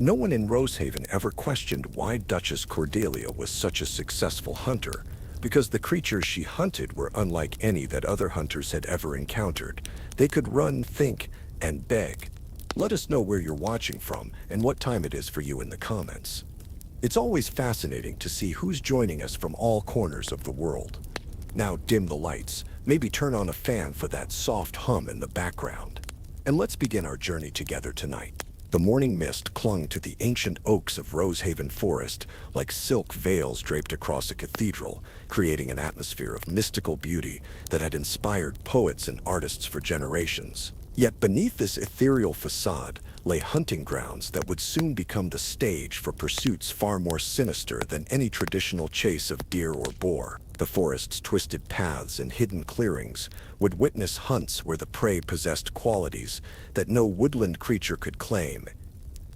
No one in Rosehaven ever questioned why Duchess Cordelia was such a successful hunter, because the creatures she hunted were unlike any that other hunters had ever encountered. They could run, think, and beg. Let us know where you're watching from and what time it is for you in the comments. It's always fascinating to see who's joining us from all corners of the world. Now dim the lights, maybe turn on a fan for that soft hum in the background. And let's begin our journey together tonight. The morning mist clung to the ancient oaks of Rosehaven Forest like silk veils draped across a cathedral, creating an atmosphere of mystical beauty that had inspired poets and artists for generations. Yet beneath this ethereal facade lay hunting grounds that would soon become the stage for pursuits far more sinister than any traditional chase of deer or boar. The forest's twisted paths and hidden clearings would witness hunts where the prey possessed qualities that no woodland creature could claim: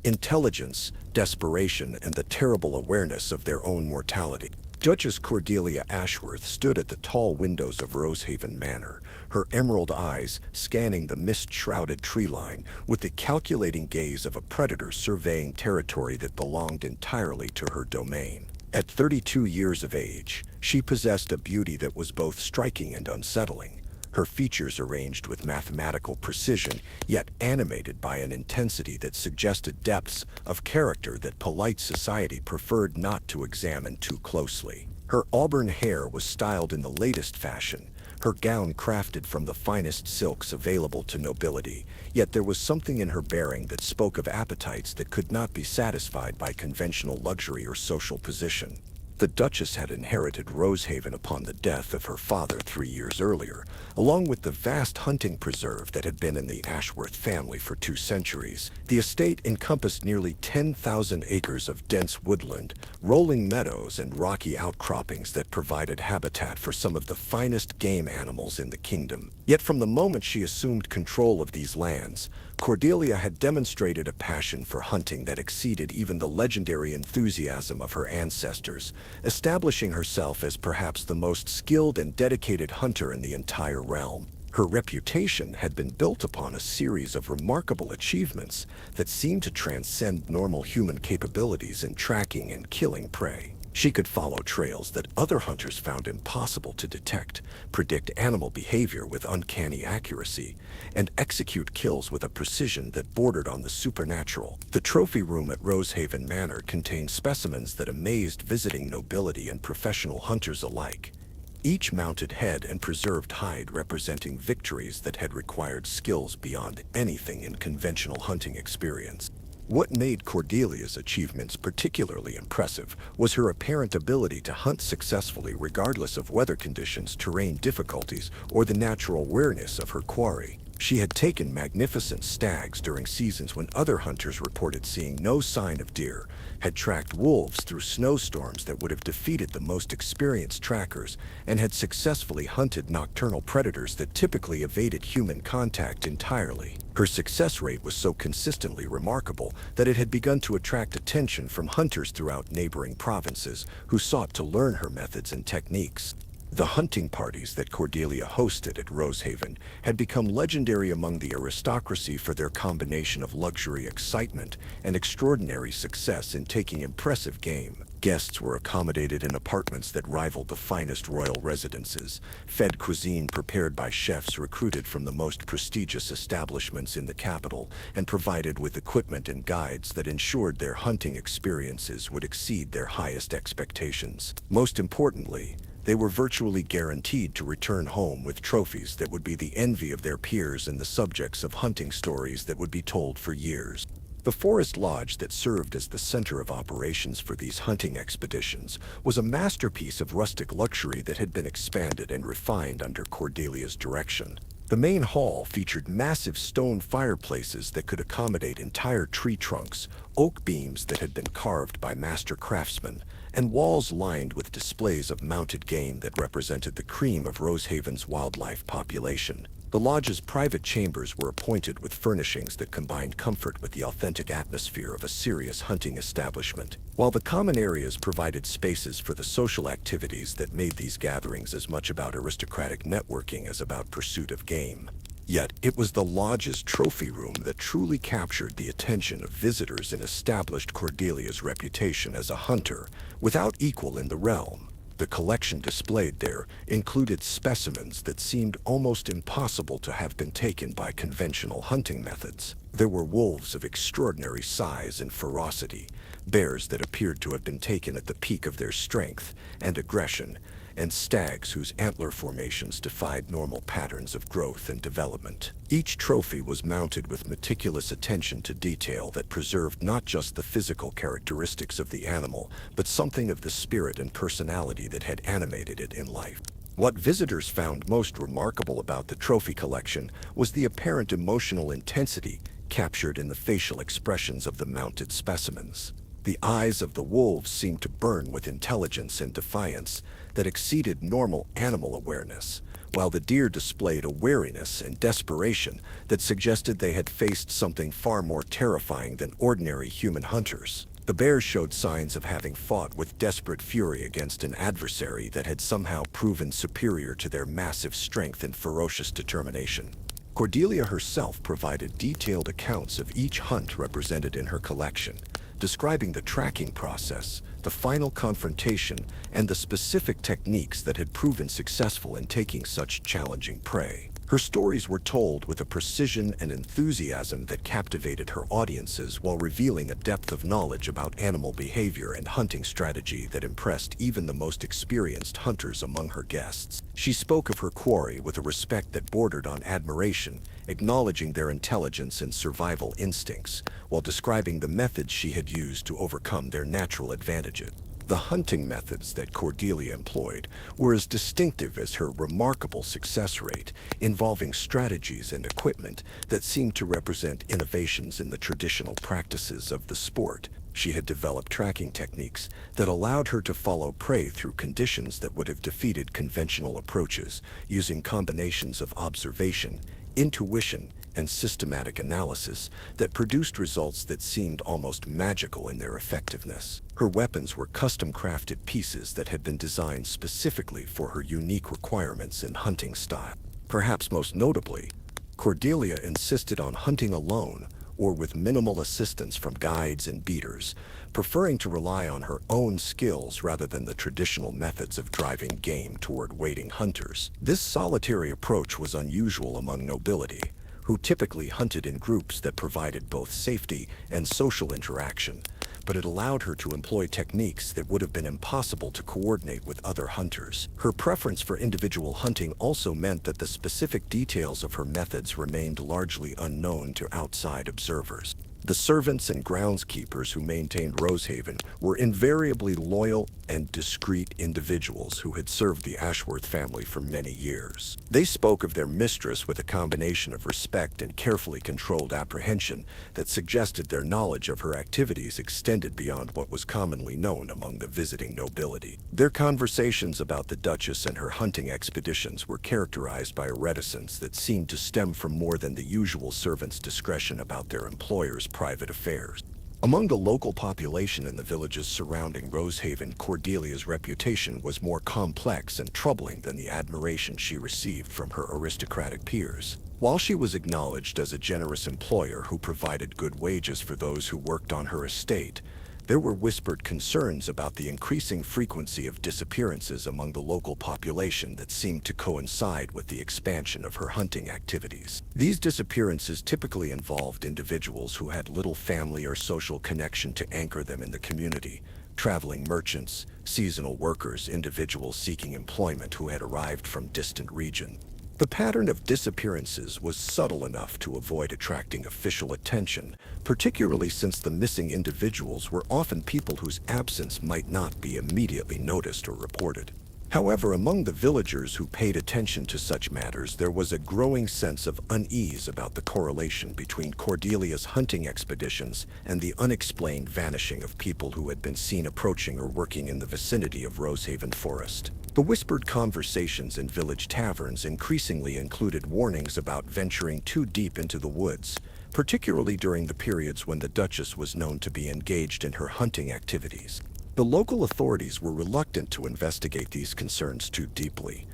intelligence, desperation, and the terrible awareness of their own mortality. Duchess Cordelia Ashworth stood at the tall windows of Rosehaven Manor, her emerald eyes scanning the mist-shrouded tree line with the calculating gaze of a predator surveying territory that belonged entirely to her domain. At 32 years of age, she possessed a beauty that was both striking and unsettling. Her features arranged with mathematical precision, yet animated by an intensity that suggested depths of character that polite society preferred not to examine too closely. Her auburn hair was styled in the latest fashion, her gown crafted from the finest silks available to nobility, yet there was something in her bearing that spoke of appetites that could not be satisfied by conventional luxury or social position. The Duchess had inherited Rosehaven upon the death of her father 3 years earlier, along with the vast hunting preserve that had been in the Ashworth family for 2 centuries. The estate encompassed nearly 10,000 acres of dense woodland, rolling meadows, and rocky outcroppings that provided habitat for some of the finest game animals in the kingdom. Yet from the moment she assumed control of these lands, Cordelia had demonstrated a passion for hunting that exceeded even the legendary enthusiasm of her ancestors, establishing herself as perhaps the most skilled and dedicated hunter in the entire realm. Her reputation had been built upon a series of remarkable achievements that seemed to transcend normal human capabilities in tracking and killing prey. She could follow trails that other hunters found impossible to detect, predict animal behavior with uncanny accuracy, and execute kills with a precision that bordered on the supernatural. The trophy room at Rosehaven Manor contained specimens that amazed visiting nobility and professional hunters alike, each mounted head and preserved hide representing victories that had required skills beyond anything in conventional hunting experience. What made Cordelia's achievements particularly impressive was her apparent ability to hunt successfully regardless of weather conditions, terrain difficulties, or the natural awareness of her quarry. She had taken magnificent stags during seasons when other hunters reported seeing no sign of deer, had tracked wolves through snowstorms that would have defeated the most experienced trackers, and had successfully hunted nocturnal predators that typically evaded human contact entirely. Her success rate was so consistently remarkable that it had begun to attract attention from hunters throughout neighboring provinces who sought to learn her methods and techniques. The hunting parties that Cordelia hosted at Rosehaven had become legendary among the aristocracy for their combination of luxury, excitement, and extraordinary success in taking impressive game. Guests were accommodated in apartments that rivaled the finest royal residences, fed cuisine prepared by chefs recruited from the most prestigious establishments in the capital, and provided with equipment and guides that ensured their hunting experiences would exceed their highest expectations. Most importantly, they were virtually guaranteed to return home with trophies that would be the envy of their peers and the subjects of hunting stories that would be told for years. The forest lodge that served as the center of operations for these hunting expeditions was a masterpiece of rustic luxury that had been expanded and refined under Cordelia's direction. The main hall featured massive stone fireplaces that could accommodate entire tree trunks, oak beams that had been carved by master craftsmen, and walls lined with displays of mounted game that represented the cream of Rosehaven's wildlife population. The lodge's private chambers were appointed with furnishings that combined comfort with the authentic atmosphere of a serious hunting establishment, while the common areas provided spaces for the social activities that made these gatherings as much about aristocratic networking as about pursuit of game. Yet it was the lodge's trophy room that truly captured the attention of visitors and established Cordelia's reputation as a hunter without equal in the realm. The collection displayed there included specimens that seemed almost impossible to have been taken by conventional hunting methods. There were wolves of extraordinary size and ferocity, bears that appeared to have been taken at the peak of their strength and aggression, and stags whose antler formations defied normal patterns of growth and development. Each trophy was mounted with meticulous attention to detail that preserved not just the physical characteristics of the animal, but something of the spirit and personality that had animated it in life. What visitors found most remarkable about the trophy collection was the apparent emotional intensity captured in the facial expressions of the mounted specimens. The eyes of the wolves seemed to burn with intelligence and defiance that exceeded normal animal awareness, while the deer displayed a wariness and desperation that suggested they had faced something far more terrifying than ordinary human hunters. The bears showed signs of having fought with desperate fury against an adversary that had somehow proven superior to their massive strength and ferocious determination. Cordelia herself provided detailed accounts of each hunt represented in her collection, describing the tracking process, the final confrontation, and the specific techniques that had proven successful in taking such challenging prey. Her stories were told with a precision and enthusiasm that captivated her audiences while revealing a depth of knowledge about animal behavior and hunting strategy that impressed even the most experienced hunters among her guests. She spoke of her quarry with a respect that bordered on admiration, acknowledging their intelligence and survival instincts, while describing the methods she had used to overcome their natural advantages. The hunting methods that Cordelia employed were as distinctive as her remarkable success rate, involving strategies and equipment that seemed to represent innovations in the traditional practices of the sport. She had developed tracking techniques that allowed her to follow prey through conditions that would have defeated conventional approaches, using combinations of observation, intuition, and systematic analysis that produced results that seemed almost magical in their effectiveness. Her weapons were custom-crafted pieces that had been designed specifically for her unique requirements and hunting style. Perhaps most notably, Cordelia insisted on hunting alone or with minimal assistance from guides and beaters, preferring to rely on her own skills rather than the traditional methods of driving game toward waiting hunters. This solitary approach was unusual among nobility, who typically hunted in groups that provided both safety and social interaction, but it allowed her to employ techniques that would have been impossible to coordinate with other hunters. Her preference for individual hunting also meant that the specific details of her methods remained largely unknown to outside observers. The servants and groundskeepers who maintained Rosehaven were invariably loyal and discreet individuals who had served the Ashworth family for many years. They spoke of their mistress with a combination of respect and carefully controlled apprehension that suggested their knowledge of her activities extended beyond what was commonly known among the visiting nobility. Their conversations about the Duchess and her hunting expeditions were characterized by a reticence that seemed to stem from more than the usual servants' discretion about their employers' private affairs. Among the local population in the villages surrounding Rosehaven, Cordelia's reputation was more complex and troubling than the admiration she received from her aristocratic peers. While she was acknowledged as a generous employer who provided good wages for those who worked on her estate, there were whispered concerns about the increasing frequency of disappearances among the local population that seemed to coincide with the expansion of her hunting activities. These disappearances typically involved individuals who had little family or social connection to anchor them in the community: traveling merchants, seasonal workers, individuals seeking employment who had arrived from distant regions. The pattern of disappearances was subtle enough to avoid attracting official attention, particularly since the missing individuals were often people whose absence might not be immediately noticed or reported. However, among the villagers who paid attention to such matters, there was a growing sense of unease about the correlation between Cordelia's hunting expeditions and the unexplained vanishing of people who had been seen approaching or working in the vicinity of Rosehaven Forest. The whispered conversations in village taverns increasingly included warnings about venturing too deep into the woods, particularly during the periods when the Duchess was known to be engaged in her hunting activities. The local authorities were reluctant to investigate these concerns too deeply,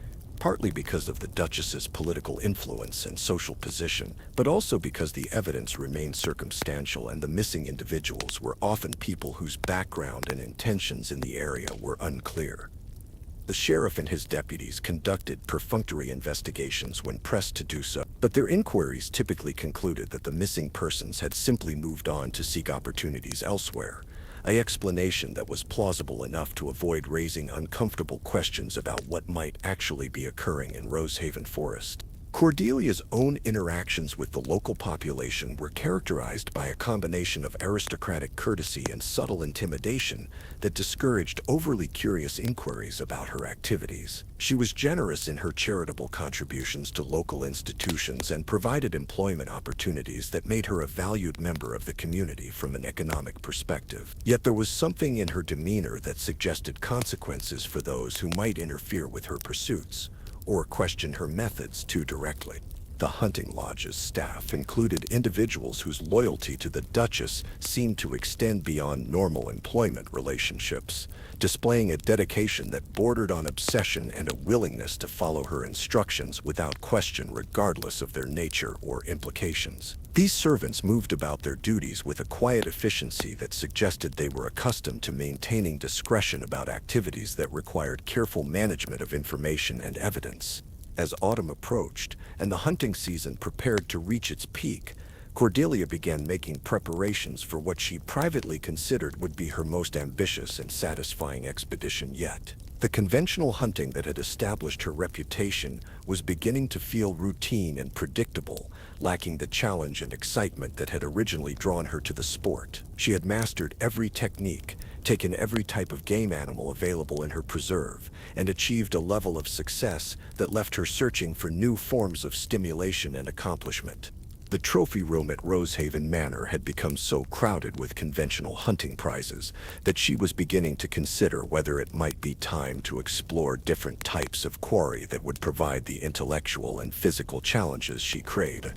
partly because of the Duchess's political influence and social position, but also because the evidence remained circumstantial and the missing individuals were often people whose background and intentions in the area were unclear. The sheriff and his deputies conducted perfunctory investigations when pressed to do so, but their inquiries typically concluded that the missing persons had simply moved on to seek opportunities elsewhere, an explanation that was plausible enough to avoid raising uncomfortable questions about what might actually be occurring in Rosehaven Forest. Cordelia's own interactions with the local population were characterized by a combination of aristocratic courtesy and subtle intimidation that discouraged overly curious inquiries about her activities. She was generous in her charitable contributions to local institutions and provided employment opportunities that made her a valued member of the community from an economic perspective. Yet there was something in her demeanor that suggested consequences for those who might interfere with her pursuits or question her methods too directly. The hunting lodge's staff included individuals whose loyalty to the Duchess seemed to extend beyond normal employment relationships, displaying a dedication that bordered on obsession and a willingness to follow her instructions without question regardless of their nature or implications. These servants moved about their duties with a quiet efficiency that suggested they were accustomed to maintaining discretion about activities that required careful management of information and evidence. As autumn approached and the hunting season prepared to reach its peak, Cordelia began making preparations for what she privately considered would be her most ambitious and satisfying expedition yet. The conventional hunting that had established her reputation was beginning to feel routine and predictable, lacking the challenge and excitement that had originally drawn her to the sport. She had mastered every technique, taken every type of game animal available in her preserve, and achieved a level of success that left her searching for new forms of stimulation and accomplishment. The trophy room at Rosehaven Manor had become so crowded with conventional hunting prizes that she was beginning to consider whether it might be time to explore different types of quarry that would provide the intellectual and physical challenges she craved.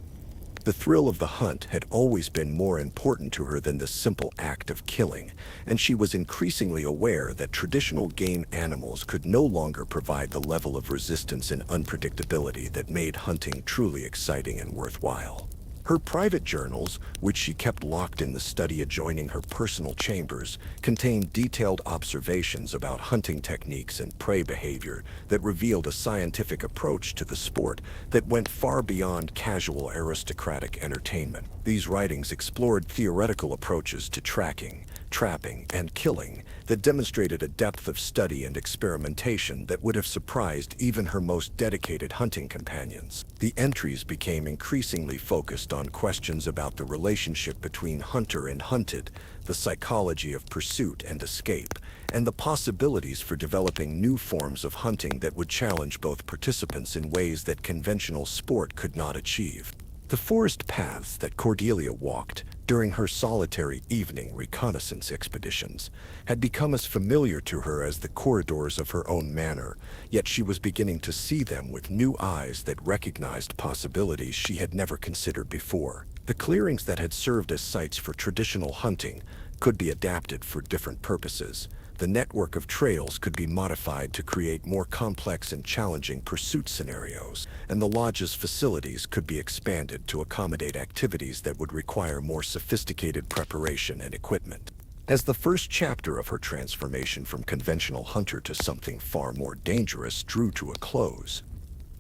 The thrill of the hunt had always been more important to her than the simple act of killing, and she was increasingly aware that traditional game animals could no longer provide the level of resistance and unpredictability that made hunting truly exciting and worthwhile. Her private journals, which she kept locked in the study adjoining her personal chambers, contained detailed observations about hunting techniques and prey behavior that revealed a scientific approach to the sport that went far beyond casual aristocratic entertainment. These writings explored theoretical approaches to tracking, trapping, and killing that demonstrated a depth of study and experimentation that would have surprised even her most dedicated hunting companions. The entries became increasingly focused on questions about the relationship between hunter and hunted, the psychology of pursuit and escape, and the possibilities for developing new forms of hunting that would challenge both participants in ways that conventional sport could not achieve. The forest paths that Cordelia walked during her solitary evening reconnaissance expeditions had become as familiar to her as the corridors of her own manor, yet she was beginning to see them with new eyes that recognized possibilities she had never considered before. The clearings that had served as sites for traditional hunting could be adapted for different purposes. The network of trails could be modified to create more complex and challenging pursuit scenarios, and the lodge's facilities could be expanded to accommodate activities that would require more sophisticated preparation and equipment. As the first chapter of her transformation from conventional hunter to something far more dangerous drew to a close,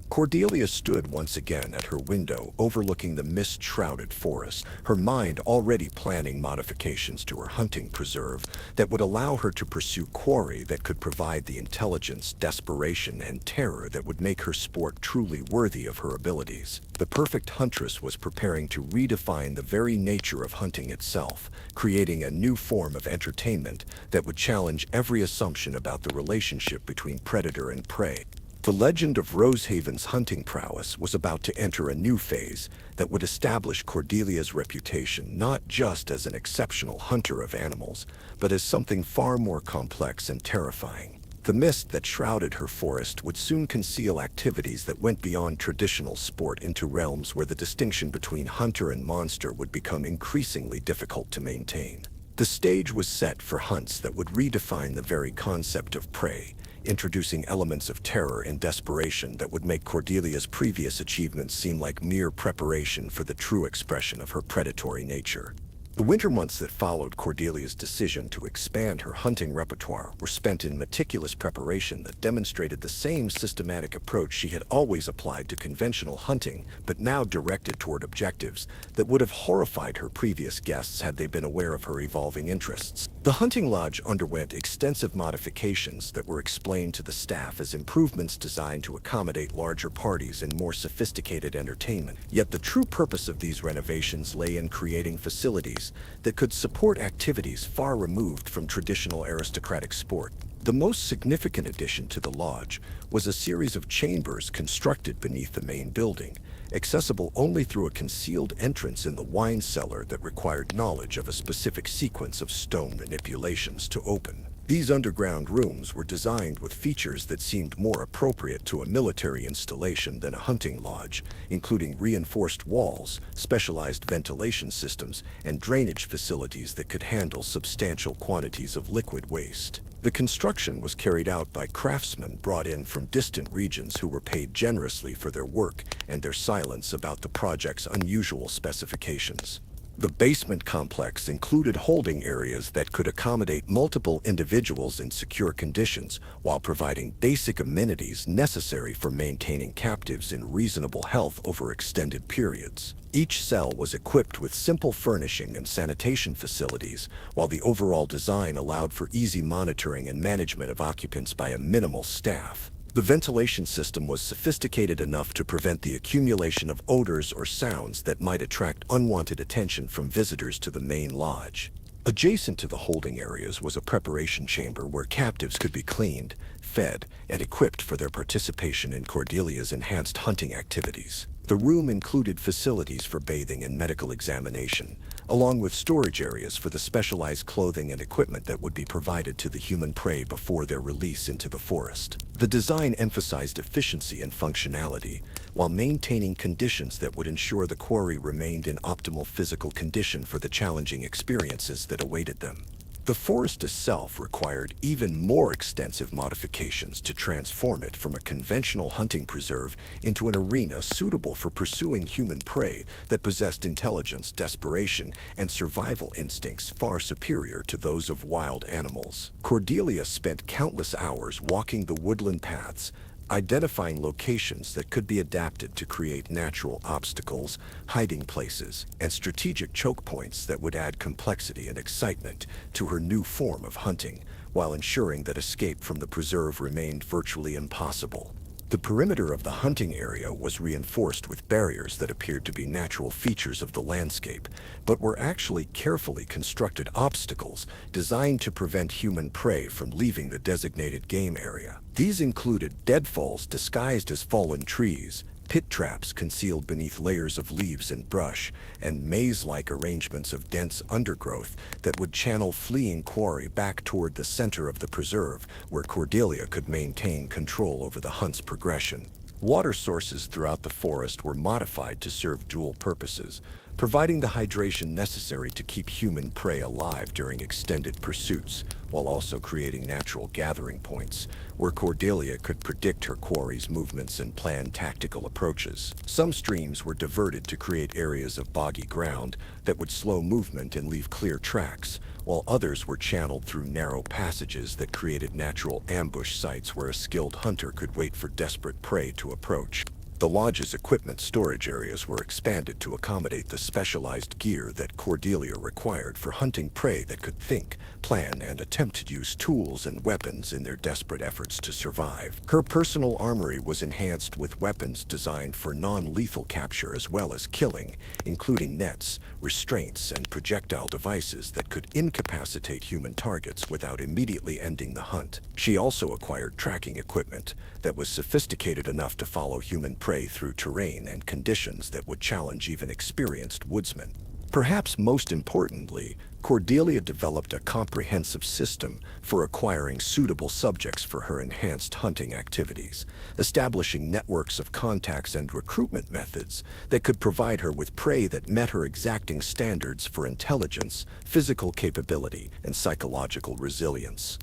Cordelia stood once again at her window overlooking the mist-shrouded forest, her mind already planning modifications to her hunting preserve that would allow her to pursue quarry that could provide the intelligence, desperation, and terror that would make her sport truly worthy of her abilities. The perfect huntress was preparing to redefine the very nature of hunting itself, creating a new form of entertainment that would challenge every assumption about the relationship between predator and prey. The legend of Rosehaven's hunting prowess was about to enter a new phase that would establish Cordelia's reputation not just as an exceptional hunter of animals, but as something far more complex and terrifying. The mist that shrouded her forest would soon conceal activities that went beyond traditional sport into realms where the distinction between hunter and monster would become increasingly difficult to maintain. The stage was set for hunts that would redefine the very concept of prey, introducing elements of terror and desperation that would make Cordelia's previous achievements seem like mere preparation for the true expression of her predatory nature. The winter months that followed Cordelia's decision to expand her hunting repertoire were spent in meticulous preparation that demonstrated the same systematic approach she had always applied to conventional hunting, but now directed toward objectives that would have horrified her previous guests had they been aware of her evolving interests. The hunting lodge underwent extensive modifications that were explained to the staff as improvements designed to accommodate larger parties and more sophisticated entertainment. Yet the true purpose of these renovations lay in creating facilities that could support activities far removed from traditional aristocratic sport. The most significant addition to the lodge was a series of chambers constructed beneath the main building, accessible only through a concealed entrance in the wine cellar that required knowledge of a specific sequence of stone manipulations to open. These underground rooms were designed with features that seemed more appropriate to a military installation than a hunting lodge, including reinforced walls, specialized ventilation systems, and drainage facilities that could handle substantial quantities of liquid waste. The construction was carried out by craftsmen brought in from distant regions who were paid generously for their work and their silence about the project's unusual specifications. The basement complex included holding areas that could accommodate multiple individuals in secure conditions while providing basic amenities necessary for maintaining captives in reasonable health over extended periods. Each cell was equipped with simple furnishing and sanitation facilities, while the overall design allowed for easy monitoring and management of occupants by a minimal staff. The ventilation system was sophisticated enough to prevent the accumulation of odors or sounds that might attract unwanted attention from visitors to the main lodge. Adjacent to the holding areas was a preparation chamber where captives could be cleaned, fed, and equipped for their participation in Cordelia's enhanced hunting activities. The room included facilities for bathing and medical examination, along with storage areas for the specialized clothing and equipment that would be provided to the human prey before their release into the forest. The design emphasized efficiency and functionality, while maintaining conditions that would ensure the quarry remained in optimal physical condition for the challenging experiences that awaited them. The forest itself required even more extensive modifications to transform it from a conventional hunting preserve into an arena suitable for pursuing human prey that possessed intelligence, desperation, and survival instincts far superior to those of wild animals. Cordelia spent countless hours walking the woodland paths, identifying locations that could be adapted to create natural obstacles, hiding places, and strategic choke points that would add complexity and excitement to her new form of hunting, while ensuring that escape from the preserve remained virtually impossible. The perimeter of the hunting area was reinforced with barriers that appeared to be natural features of the landscape, but were actually carefully constructed obstacles designed to prevent human prey from leaving the designated game area. These included deadfalls disguised as fallen trees, pit traps concealed beneath layers of leaves and brush, and maze-like arrangements of dense undergrowth that would channel fleeing quarry back toward the center of the preserve, where Cordelia could maintain control over the hunt's progression. Water sources throughout the forest were modified to serve dual purposes, providing the hydration necessary to keep human prey alive during extended pursuits, while also creating natural gathering points where Cordelia could predict her quarry's movements and plan tactical approaches. Some streams were diverted to create areas of boggy ground that would slow movement and leave clear tracks, while others were channeled through narrow passages that created natural ambush sites where a skilled hunter could wait for desperate prey to approach. The lodge's equipment storage areas were expanded to accommodate the specialized gear that Cordelia required for hunting prey that could think, plan, and attempt to use tools and weapons in their desperate efforts to survive. Her personal armory was enhanced with weapons designed for non-lethal capture as well as killing, including nets, restraints, and projectile devices that could incapacitate human targets without immediately ending the hunt. She also acquired tracking equipment that was sophisticated enough to follow human prey through terrain and conditions that would challenge even experienced woodsmen. Perhaps most importantly, Cordelia developed a comprehensive system for acquiring suitable subjects for her enhanced hunting activities, establishing networks of contacts and recruitment methods that could provide her with prey that met her exacting standards for intelligence, physical capability, and psychological resilience.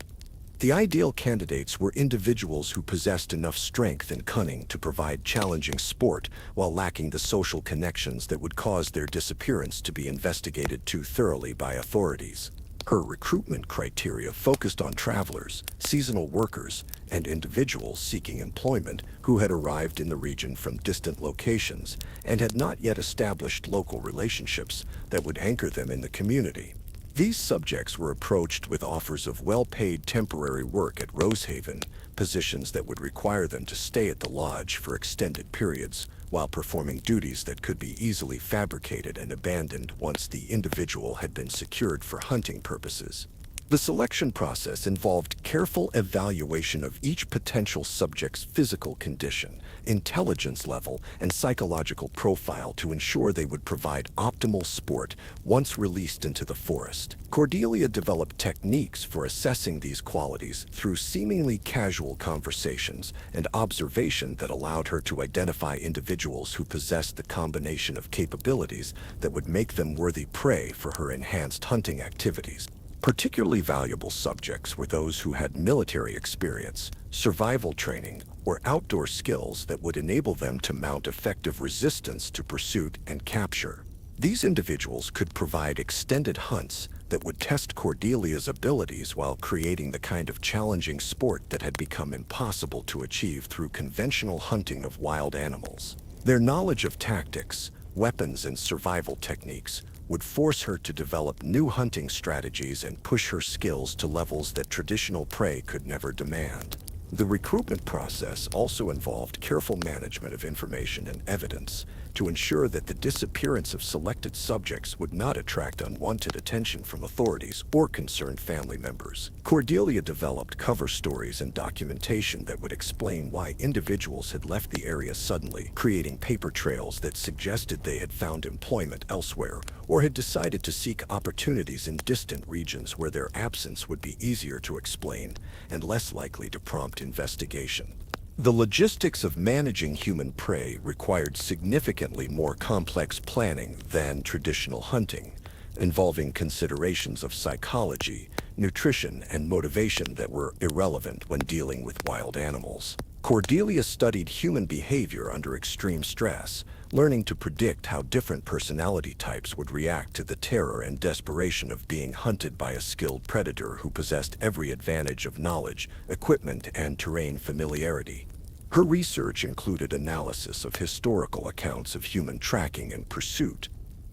The ideal candidates were individuals who possessed enough strength and cunning to provide challenging sport while lacking the social connections that would cause their disappearance to be investigated too thoroughly by authorities. Her recruitment criteria focused on travelers, seasonal workers, and individuals seeking employment who had arrived in the region from distant locations and had not yet established local relationships that would anchor them in the community. These subjects were approached with offers of well-paid temporary work at Rosehaven, positions that would require them to stay at the lodge for extended periods, while performing duties that could be easily fabricated and abandoned once the individual had been secured for hunting purposes. The selection process involved careful evaluation of each potential subject's physical condition, intelligence level, and psychological profile to ensure they would provide optimal sport once released into the forest. Cordelia developed techniques for assessing these qualities through seemingly casual conversations and observation that allowed her to identify individuals who possessed the combination of capabilities that would make them worthy prey for her enhanced hunting activities. Particularly valuable subjects were those who had military experience, survival training, or outdoor skills that would enable them to mount effective resistance to pursuit and capture. These individuals could provide extended hunts that would test Cordelia's abilities while creating the kind of challenging sport that had become impossible to achieve through conventional hunting of wild animals. Their knowledge of tactics, weapons, and survival techniques would force her to develop new hunting strategies and push her skills to levels that traditional prey could never demand. The recruitment process also involved careful management of information and evidence to ensure that the disappearance of selected subjects would not attract unwanted attention from authorities or concerned family members. Cordelia developed cover stories and documentation that would explain why individuals had left the area suddenly, creating paper trails that suggested they had found employment elsewhere or had decided to seek opportunities in distant regions where their absence would be easier to explain and less likely to prompt investigation. The logistics of managing human prey required significantly more complex planning than traditional hunting, involving considerations of psychology, nutrition, and motivation that were irrelevant when dealing with wild animals. Cordelia studied human behavior under extreme stress, learning to predict how different personality types would react to the terror and desperation of being hunted by a skilled predator who possessed every advantage of knowledge, equipment, and terrain familiarity. Her research included analysis of historical accounts of human tracking and pursuit,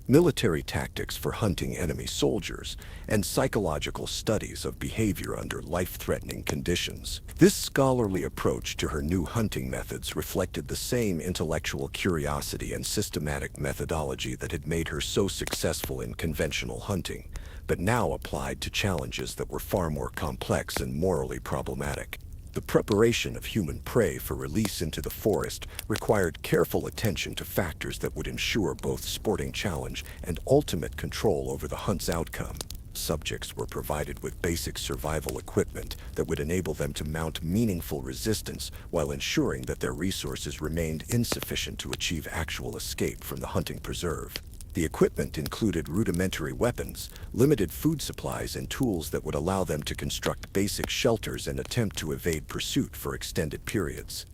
military tactics for hunting enemy soldiers, and psychological studies of behavior under life-threatening conditions. This scholarly approach to her new hunting methods reflected the same intellectual curiosity and systematic methodology that had made her so successful in conventional hunting, but now applied to challenges that were far more complex and morally problematic. The preparation of human prey for release into the forest required careful attention to factors that would ensure both sporting challenge and ultimate control over the hunt's outcome. Subjects were provided with basic survival equipment that would enable them to mount meaningful resistance while ensuring that their resources remained insufficient to achieve actual escape from the hunting preserve. The equipment included rudimentary weapons, limited food supplies, and tools that would allow them to construct basic shelters and attempt to evade pursuit for extended periods.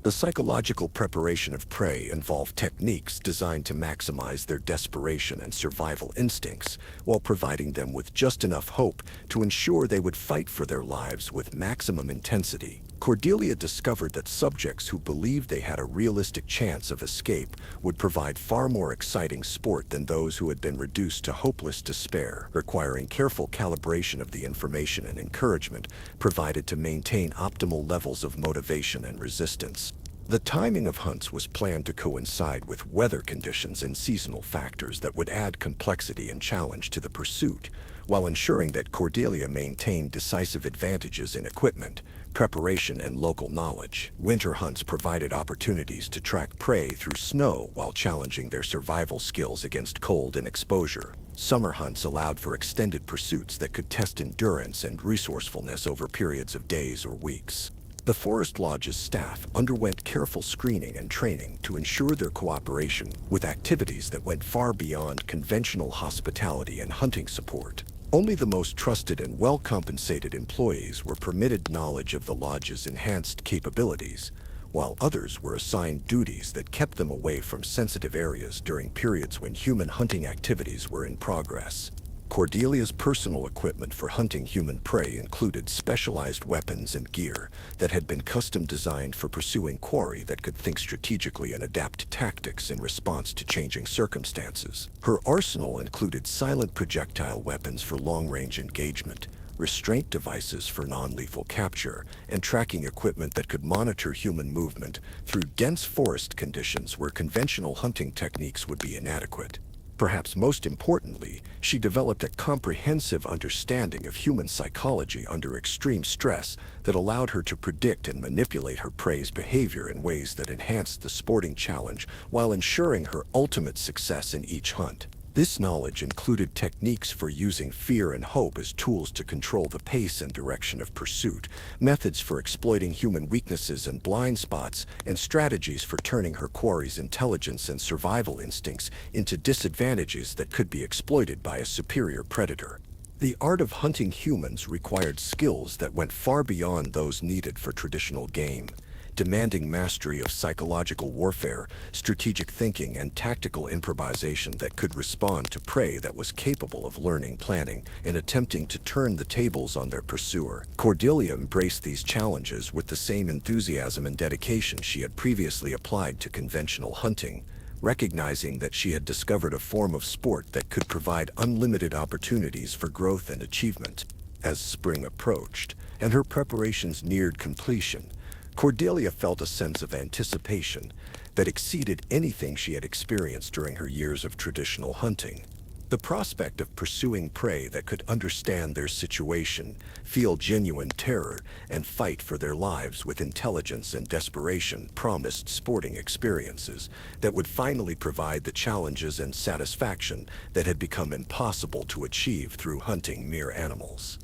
The psychological preparation of prey involved techniques designed to maximize their desperation and survival instincts, while providing them with just enough hope to ensure they would fight for their lives with maximum intensity. Cordelia discovered that subjects who believed they had a realistic chance of escape would provide far more exciting sport than those who had been reduced to hopeless despair, requiring careful calibration of the information and encouragement provided to maintain optimal levels of motivation and resistance. The timing of hunts was planned to coincide with weather conditions and seasonal factors that would add complexity and challenge to the pursuit, while ensuring that Cordelia maintained decisive advantages in equipment, preparation, and local knowledge. Winter hunts provided opportunities to track prey through snow while challenging their survival skills against cold and exposure. Summer hunts allowed for extended pursuits that could test endurance and resourcefulness over periods of days or weeks. The Forest Lodge's staff underwent careful screening and training to ensure their cooperation with activities that went far beyond conventional hospitality and hunting support. Only the most trusted and well-compensated employees were permitted knowledge of the lodge's enhanced capabilities, while others were assigned duties that kept them away from sensitive areas during periods when human hunting activities were in progress. Cordelia's personal equipment for hunting human prey included specialized weapons and gear that had been custom designed for pursuing quarry that could think strategically and adapt tactics in response to changing circumstances. Her arsenal included silent projectile weapons for long-range engagement, restraint devices for non-lethal capture, and tracking equipment that could monitor human movement through dense forest conditions where conventional hunting techniques would be inadequate. Perhaps most importantly, she developed a comprehensive understanding of human psychology under extreme stress that allowed her to predict and manipulate her prey's behavior in ways that enhanced the sporting challenge while ensuring her ultimate success in each hunt. This knowledge included techniques for using fear and hope as tools to control the pace and direction of pursuit, methods for exploiting human weaknesses and blind spots, and strategies for turning her quarry's intelligence and survival instincts into disadvantages that could be exploited by a superior predator. The art of hunting humans required skills that went far beyond those needed for traditional game, demanding mastery of psychological warfare, strategic thinking, and tactical improvisation that could respond to prey that was capable of learning, planning, and attempting to turn the tables on their pursuer. Cordelia embraced these challenges with the same enthusiasm and dedication she had previously applied to conventional hunting, recognizing that she had discovered a form of sport that could provide unlimited opportunities for growth and achievement. As spring approached, and her preparations neared completion, Cordelia felt a sense of anticipation that exceeded anything she had experienced during her years of traditional hunting. The prospect of pursuing prey that could understand their situation, feel genuine terror, and fight for their lives with intelligence and desperation promised sporting experiences that would finally provide the challenges and satisfaction that had become impossible to achieve through hunting mere animals.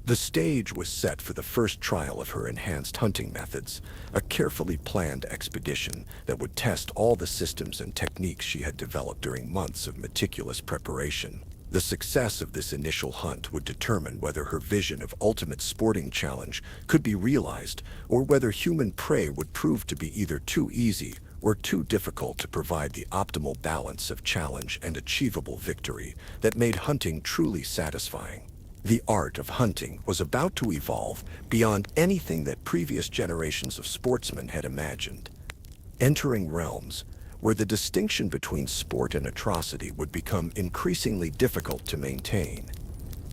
The stage was set for the first trial of her enhanced hunting methods, a carefully planned expedition that would test all the systems and techniques she had developed during months of meticulous preparation. The success of this initial hunt would determine whether her vision of ultimate sporting challenge could be realized, or whether human prey would prove to be either too easy or too difficult to provide the optimal balance of challenge and achievable victory that made hunting truly satisfying. The art of hunting was about to evolve beyond anything that previous generations of sportsmen had imagined, entering realms where the distinction between sport and atrocity would become increasingly difficult to maintain.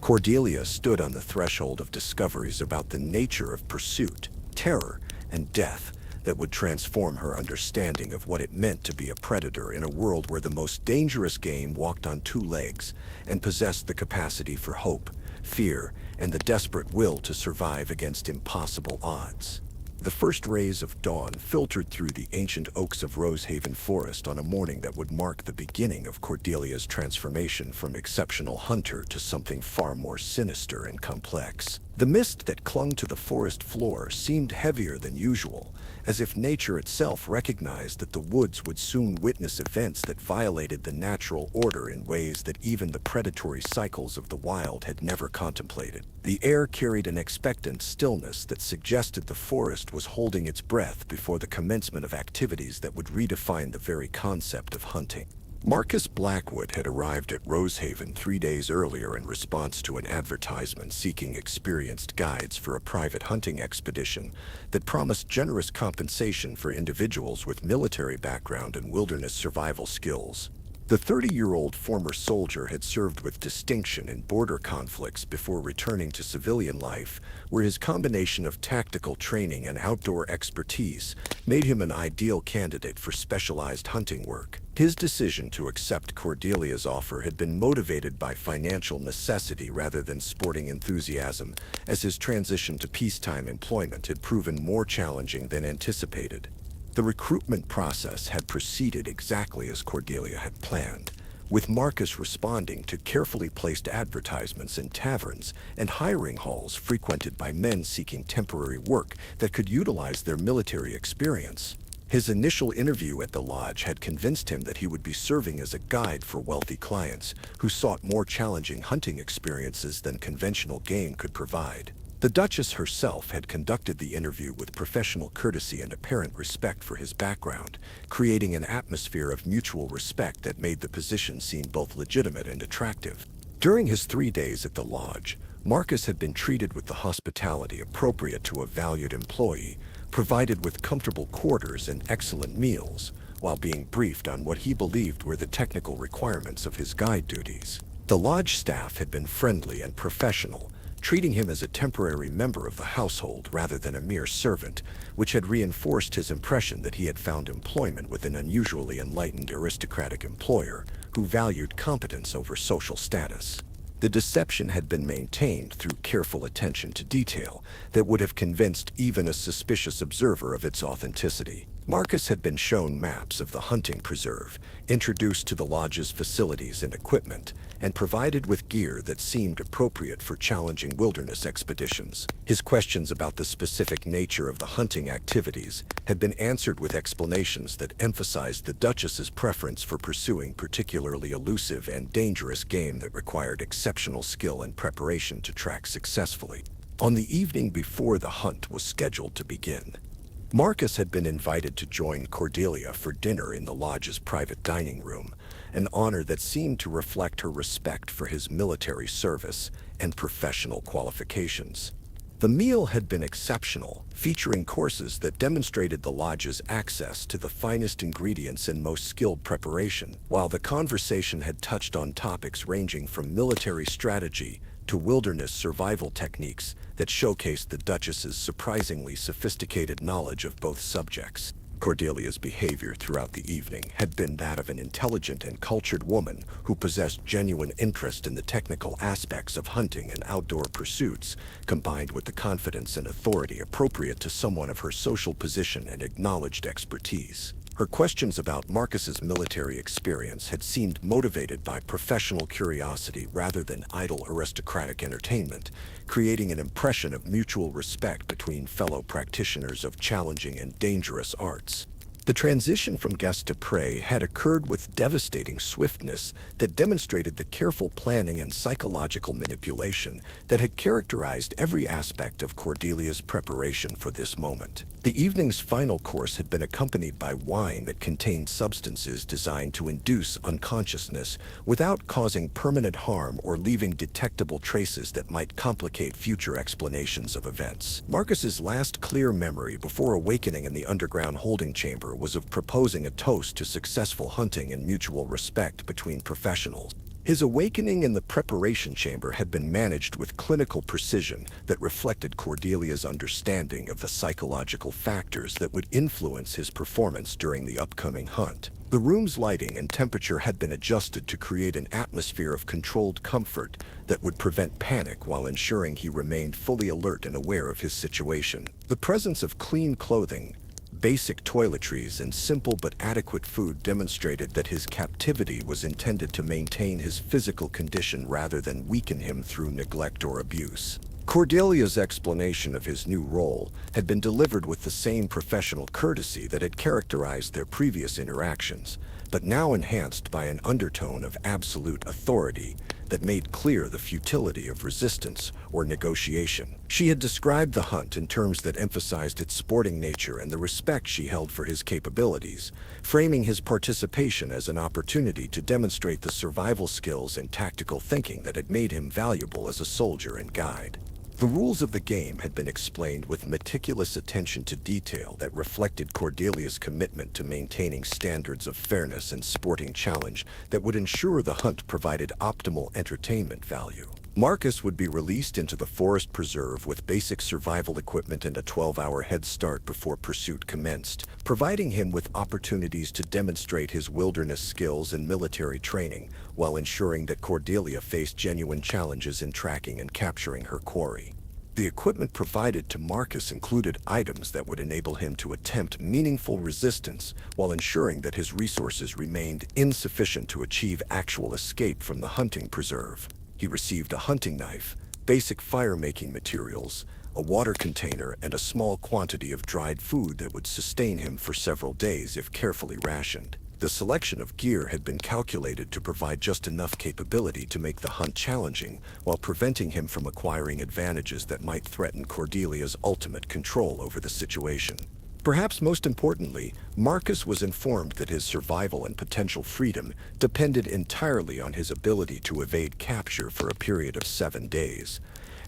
Cordelia stood on the threshold of discoveries about the nature of pursuit, terror, and death that would transform her understanding of what it meant to be a predator in a world where the most dangerous game walked on two legs and possessed the capacity for hope, fear, and the desperate will to survive against impossible odds. The first rays of dawn filtered through the ancient oaks of Rosehaven Forest on a morning that would mark the beginning of Cordelia's transformation from exceptional hunter to something far more sinister and complex. The mist that clung to the forest floor seemed heavier than usual, as if nature itself recognized that the woods would soon witness events that violated the natural order in ways that even the predatory cycles of the wild had never contemplated. The air carried an expectant stillness that suggested the forest was holding its breath before the commencement of activities that would redefine the very concept of hunting. Marcus Blackwood had arrived at Rosehaven 3 days earlier in response to an advertisement seeking experienced guides for a private hunting expedition that promised generous compensation for individuals with military background and wilderness survival skills. The 30-year-old former soldier had served with distinction in border conflicts before returning to civilian life, where his combination of tactical training and outdoor expertise made him an ideal candidate for specialized hunting work. His decision to accept Cordelia's offer had been motivated by financial necessity rather than sporting enthusiasm, as his transition to peacetime employment had proven more challenging than anticipated. The recruitment process had proceeded exactly as Cordelia had planned, with Marcus responding to carefully placed advertisements in taverns and hiring halls frequented by men seeking temporary work that could utilize their military experience. His initial interview at the lodge had convinced him that he would be serving as a guide for wealthy clients who sought more challenging hunting experiences than conventional game could provide. The Duchess herself had conducted the interview with professional courtesy and apparent respect for his background, creating an atmosphere of mutual respect that made the position seem both legitimate and attractive. During his 3 days at the lodge, Marcus had been treated with the hospitality appropriate to a valued employee, provided with comfortable quarters and excellent meals, while being briefed on what he believed were the technical requirements of his guide duties. The lodge staff had been friendly and professional, treating him as a temporary member of the household rather than a mere servant, which had reinforced his impression that he had found employment with an unusually enlightened aristocratic employer who valued competence over social status. The deception had been maintained through careful attention to detail that would have convinced even a suspicious observer of its authenticity. Marcus had been shown maps of the hunting preserve, introduced to the lodge's facilities and equipment, and provided with gear that seemed appropriate for challenging wilderness expeditions. His questions about the specific nature of the hunting activities had been answered with explanations that emphasized the Duchess's preference for pursuing particularly elusive and dangerous game that required exceptional skill and preparation to track successfully. On the evening before the hunt was scheduled to begin, Marcus had been invited to join Cordelia for dinner in the lodge's private dining room, an honor that seemed to reflect her respect for his military service and professional qualifications. The meal had been exceptional, featuring courses that demonstrated the lodge's access to the finest ingredients and most skilled preparation, while the conversation had touched on topics ranging from military strategy to wilderness survival techniques that showcased the Duchess's surprisingly sophisticated knowledge of both subjects. Cordelia's behavior throughout the evening had been that of an intelligent and cultured woman who possessed genuine interest in the technical aspects of hunting and outdoor pursuits, combined with the confidence and authority appropriate to someone of her social position and acknowledged expertise. Her questions about Marcus's military experience had seemed motivated by professional curiosity rather than idle aristocratic entertainment, creating an impression of mutual respect between fellow practitioners of challenging and dangerous arts. The transition from guest to prey had occurred with devastating swiftness that demonstrated the careful planning and psychological manipulation that had characterized every aspect of Cordelia's preparation for this moment. The evening's final course had been accompanied by wine that contained substances designed to induce unconsciousness without causing permanent harm or leaving detectable traces that might complicate future explanations of events. Marcus's last clear memory before awakening in the underground holding chamber was of proposing a toast to successful hunting and mutual respect between professionals. His awakening in the preparation chamber had been managed with clinical precision that reflected Cordelia's understanding of the psychological factors that would influence his performance during the upcoming hunt. The room's lighting and temperature had been adjusted to create an atmosphere of controlled comfort that would prevent panic while ensuring he remained fully alert and aware of his situation. The presence of clean clothing, basic toiletries, and simple but adequate food demonstrated that his captivity was intended to maintain his physical condition rather than weaken him through neglect or abuse. Cordelia's explanation of his new role had been delivered with the same professional courtesy that had characterized their previous interactions, but now enhanced by an undertone of absolute authority that made clear the futility of resistance or negotiation. She had described the hunt in terms that emphasized its sporting nature and the respect she held for his capabilities, framing his participation as an opportunity to demonstrate the survival skills and tactical thinking that had made him valuable as a soldier and guide. The rules of the game had been explained with meticulous attention to detail that reflected Cordelia's commitment to maintaining standards of fairness and sporting challenge that would ensure the hunt provided optimal entertainment value. Marcus would be released into the forest preserve with basic survival equipment and a 12-hour head start before pursuit commenced, providing him with opportunities to demonstrate his wilderness skills and military training, while ensuring that Cordelia faced genuine challenges in tracking and capturing her quarry. The equipment provided to Marcus included items that would enable him to attempt meaningful resistance while ensuring that his resources remained insufficient to achieve actual escape from the hunting preserve. He received a hunting knife, basic fire-making materials, a water container, and a small quantity of dried food that would sustain him for several days if carefully rationed. The selection of gear had been calculated to provide just enough capability to make the hunt challenging, while preventing him from acquiring advantages that might threaten Cordelia's ultimate control over the situation. Perhaps most importantly, Marcus was informed that his survival and potential freedom depended entirely on his ability to evade capture for a period of 7 days,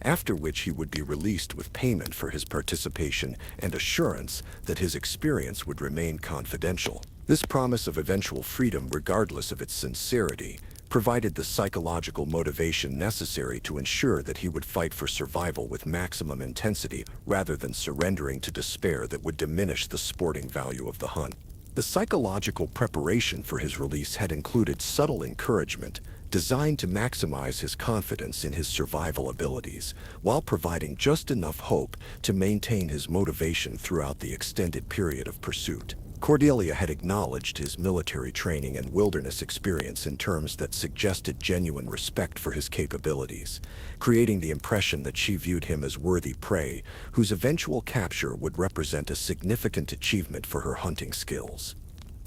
after which he would be released with payment for his participation and assurance that his experience would remain confidential. This promise of eventual freedom, regardless of its sincerity, provided the psychological motivation necessary to ensure that he would fight for survival with maximum intensity rather than surrendering to despair that would diminish the sporting value of the hunt. The psychological preparation for his release had included subtle encouragement designed to maximize his confidence in his survival abilities, while providing just enough hope to maintain his motivation throughout the extended period of pursuit. Cordelia had acknowledged his military training and wilderness experience in terms that suggested genuine respect for his capabilities, creating the impression that she viewed him as worthy prey, whose eventual capture would represent a significant achievement for her hunting skills.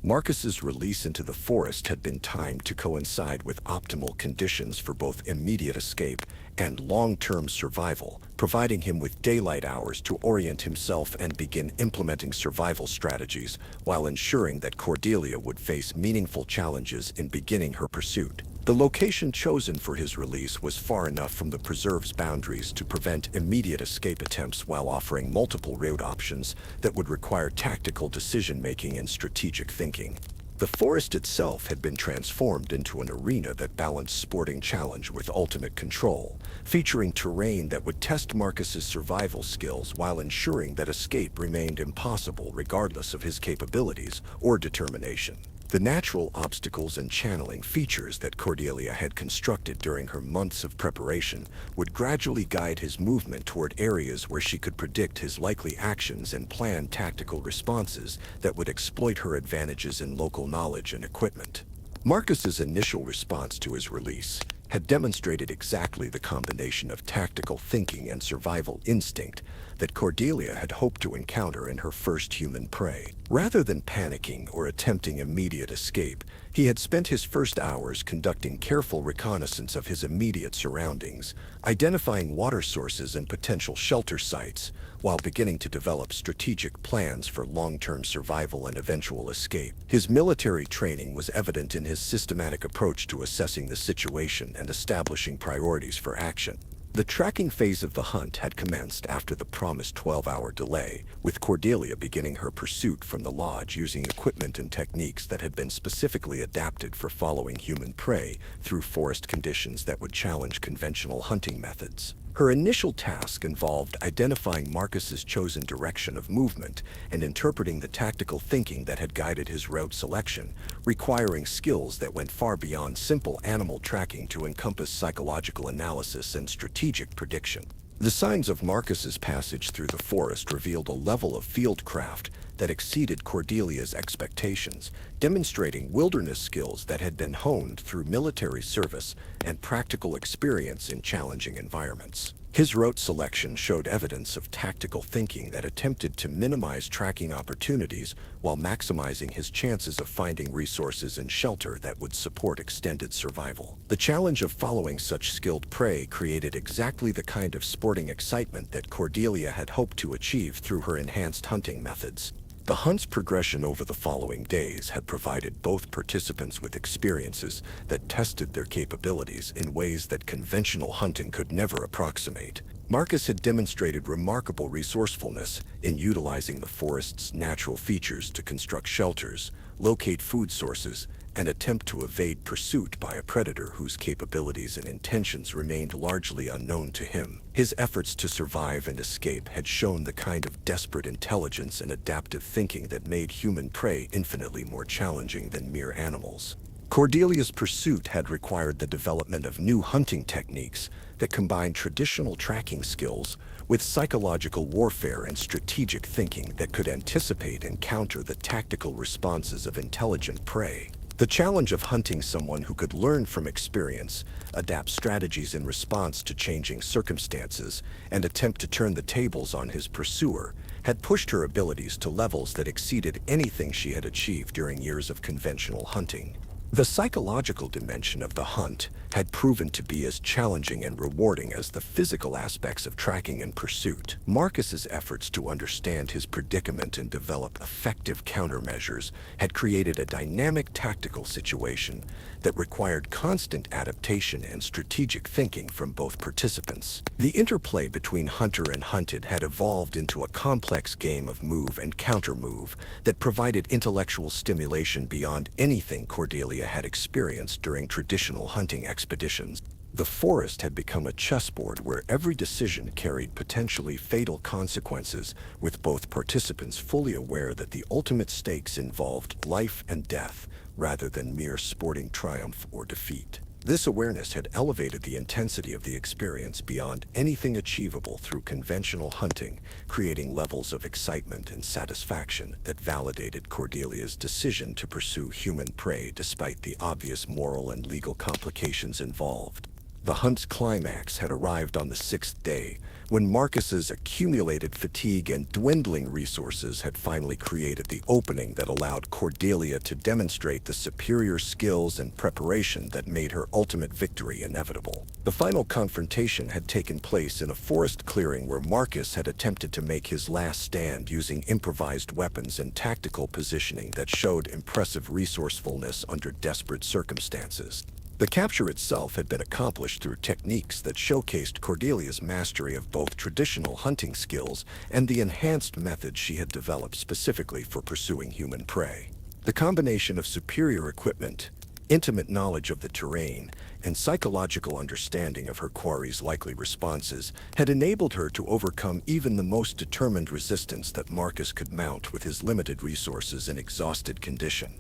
Marcus's release into the forest had been timed to coincide with optimal conditions for both immediate escape and long-term survival, providing him with daylight hours to orient himself and begin implementing survival strategies while ensuring that Cordelia would face meaningful challenges in beginning her pursuit. The location chosen for his release was far enough from the preserve's boundaries to prevent immediate escape attempts while offering multiple route options that would require tactical decision-making and strategic thinking. The forest itself had been transformed into an arena that balanced sporting challenge with ultimate control, featuring terrain that would test Marcus's survival skills while ensuring that escape remained impossible regardless of his capabilities or determination. The natural obstacles and channeling features that Cordelia had constructed during her months of preparation would gradually guide his movement toward areas where she could predict his likely actions and plan tactical responses that would exploit her advantages in local knowledge and equipment. Marcus's initial response to his release had demonstrated exactly the combination of tactical thinking and survival instinct that Cordelia had hoped to encounter in her first human prey. Rather than panicking or attempting immediate escape, he had spent his first hours conducting careful reconnaissance of his immediate surroundings, identifying water sources and potential shelter sites, while beginning to develop strategic plans for long-term survival and eventual escape. His military training was evident in his systematic approach to assessing the situation and establishing priorities for action. The tracking phase of the hunt had commenced after the promised 12-hour delay, with Cordelia beginning her pursuit from the lodge using equipment and techniques that had been specifically adapted for following human prey through forest conditions that would challenge conventional hunting methods. Her initial task involved identifying Marcus's chosen direction of movement and interpreting the tactical thinking that had guided his route selection, requiring skills that went far beyond simple animal tracking to encompass psychological analysis and strategic prediction. The signs of Marcus's passage through the forest revealed a level of fieldcraft that exceeded Cordelia's expectations, demonstrating wilderness skills that had been honed through military service and practical experience in challenging environments. His route selection showed evidence of tactical thinking that attempted to minimize tracking opportunities while maximizing his chances of finding resources and shelter that would support extended survival. The challenge of following such skilled prey created exactly the kind of sporting excitement that Cordelia had hoped to achieve through her enhanced hunting methods. The hunt's progression over the following days had provided both participants with experiences that tested their capabilities in ways that conventional hunting could never approximate. Marcus had demonstrated remarkable resourcefulness in utilizing the forest's natural features to construct shelters, locate food sources, and attempt to evade pursuit by a predator whose capabilities and intentions remained largely unknown to him. His efforts to survive and escape had shown the kind of desperate intelligence and adaptive thinking that made human prey infinitely more challenging than mere animals. Cordelia's pursuit had required the development of new hunting techniques that combined traditional tracking skills with psychological warfare and strategic thinking that could anticipate and counter the tactical responses of intelligent prey. The challenge of hunting someone who could learn from experience, adapt strategies in response to changing circumstances, and attempt to turn the tables on his pursuer had pushed her abilities to levels that exceeded anything she had achieved during years of conventional hunting. The psychological dimension of the hunt had proven to be as challenging and rewarding as the physical aspects of tracking and pursuit. Marcus's efforts to understand his predicament and develop effective countermeasures had created a dynamic tactical situation that required constant adaptation and strategic thinking from both participants. The interplay between hunter and hunted had evolved into a complex game of move and counter-move that provided intellectual stimulation beyond anything Cordelia had experienced during traditional hunting expeditions. The forest had become a chessboard where every decision carried potentially fatal consequences, with both participants fully aware that the ultimate stakes involved life and death, rather than mere sporting triumph or defeat. This awareness had elevated the intensity of the experience beyond anything achievable through conventional hunting, creating levels of excitement and satisfaction that validated Cordelia's decision to pursue human prey despite the obvious moral and legal complications involved. The hunt's climax had arrived on the sixth day, when Marcus's accumulated fatigue and dwindling resources had finally created the opening that allowed Cordelia to demonstrate the superior skills and preparation that made her ultimate victory inevitable. The final confrontation had taken place in a forest clearing where Marcus had attempted to make his last stand using improvised weapons and tactical positioning that showed impressive resourcefulness under desperate circumstances. The capture itself had been accomplished through techniques that showcased Cordelia's mastery of both traditional hunting skills and the enhanced methods she had developed specifically for pursuing human prey. The combination of superior equipment, intimate knowledge of the terrain, and psychological understanding of her quarry's likely responses had enabled her to overcome even the most determined resistance that Marcus could mount with his limited resources and exhausted condition.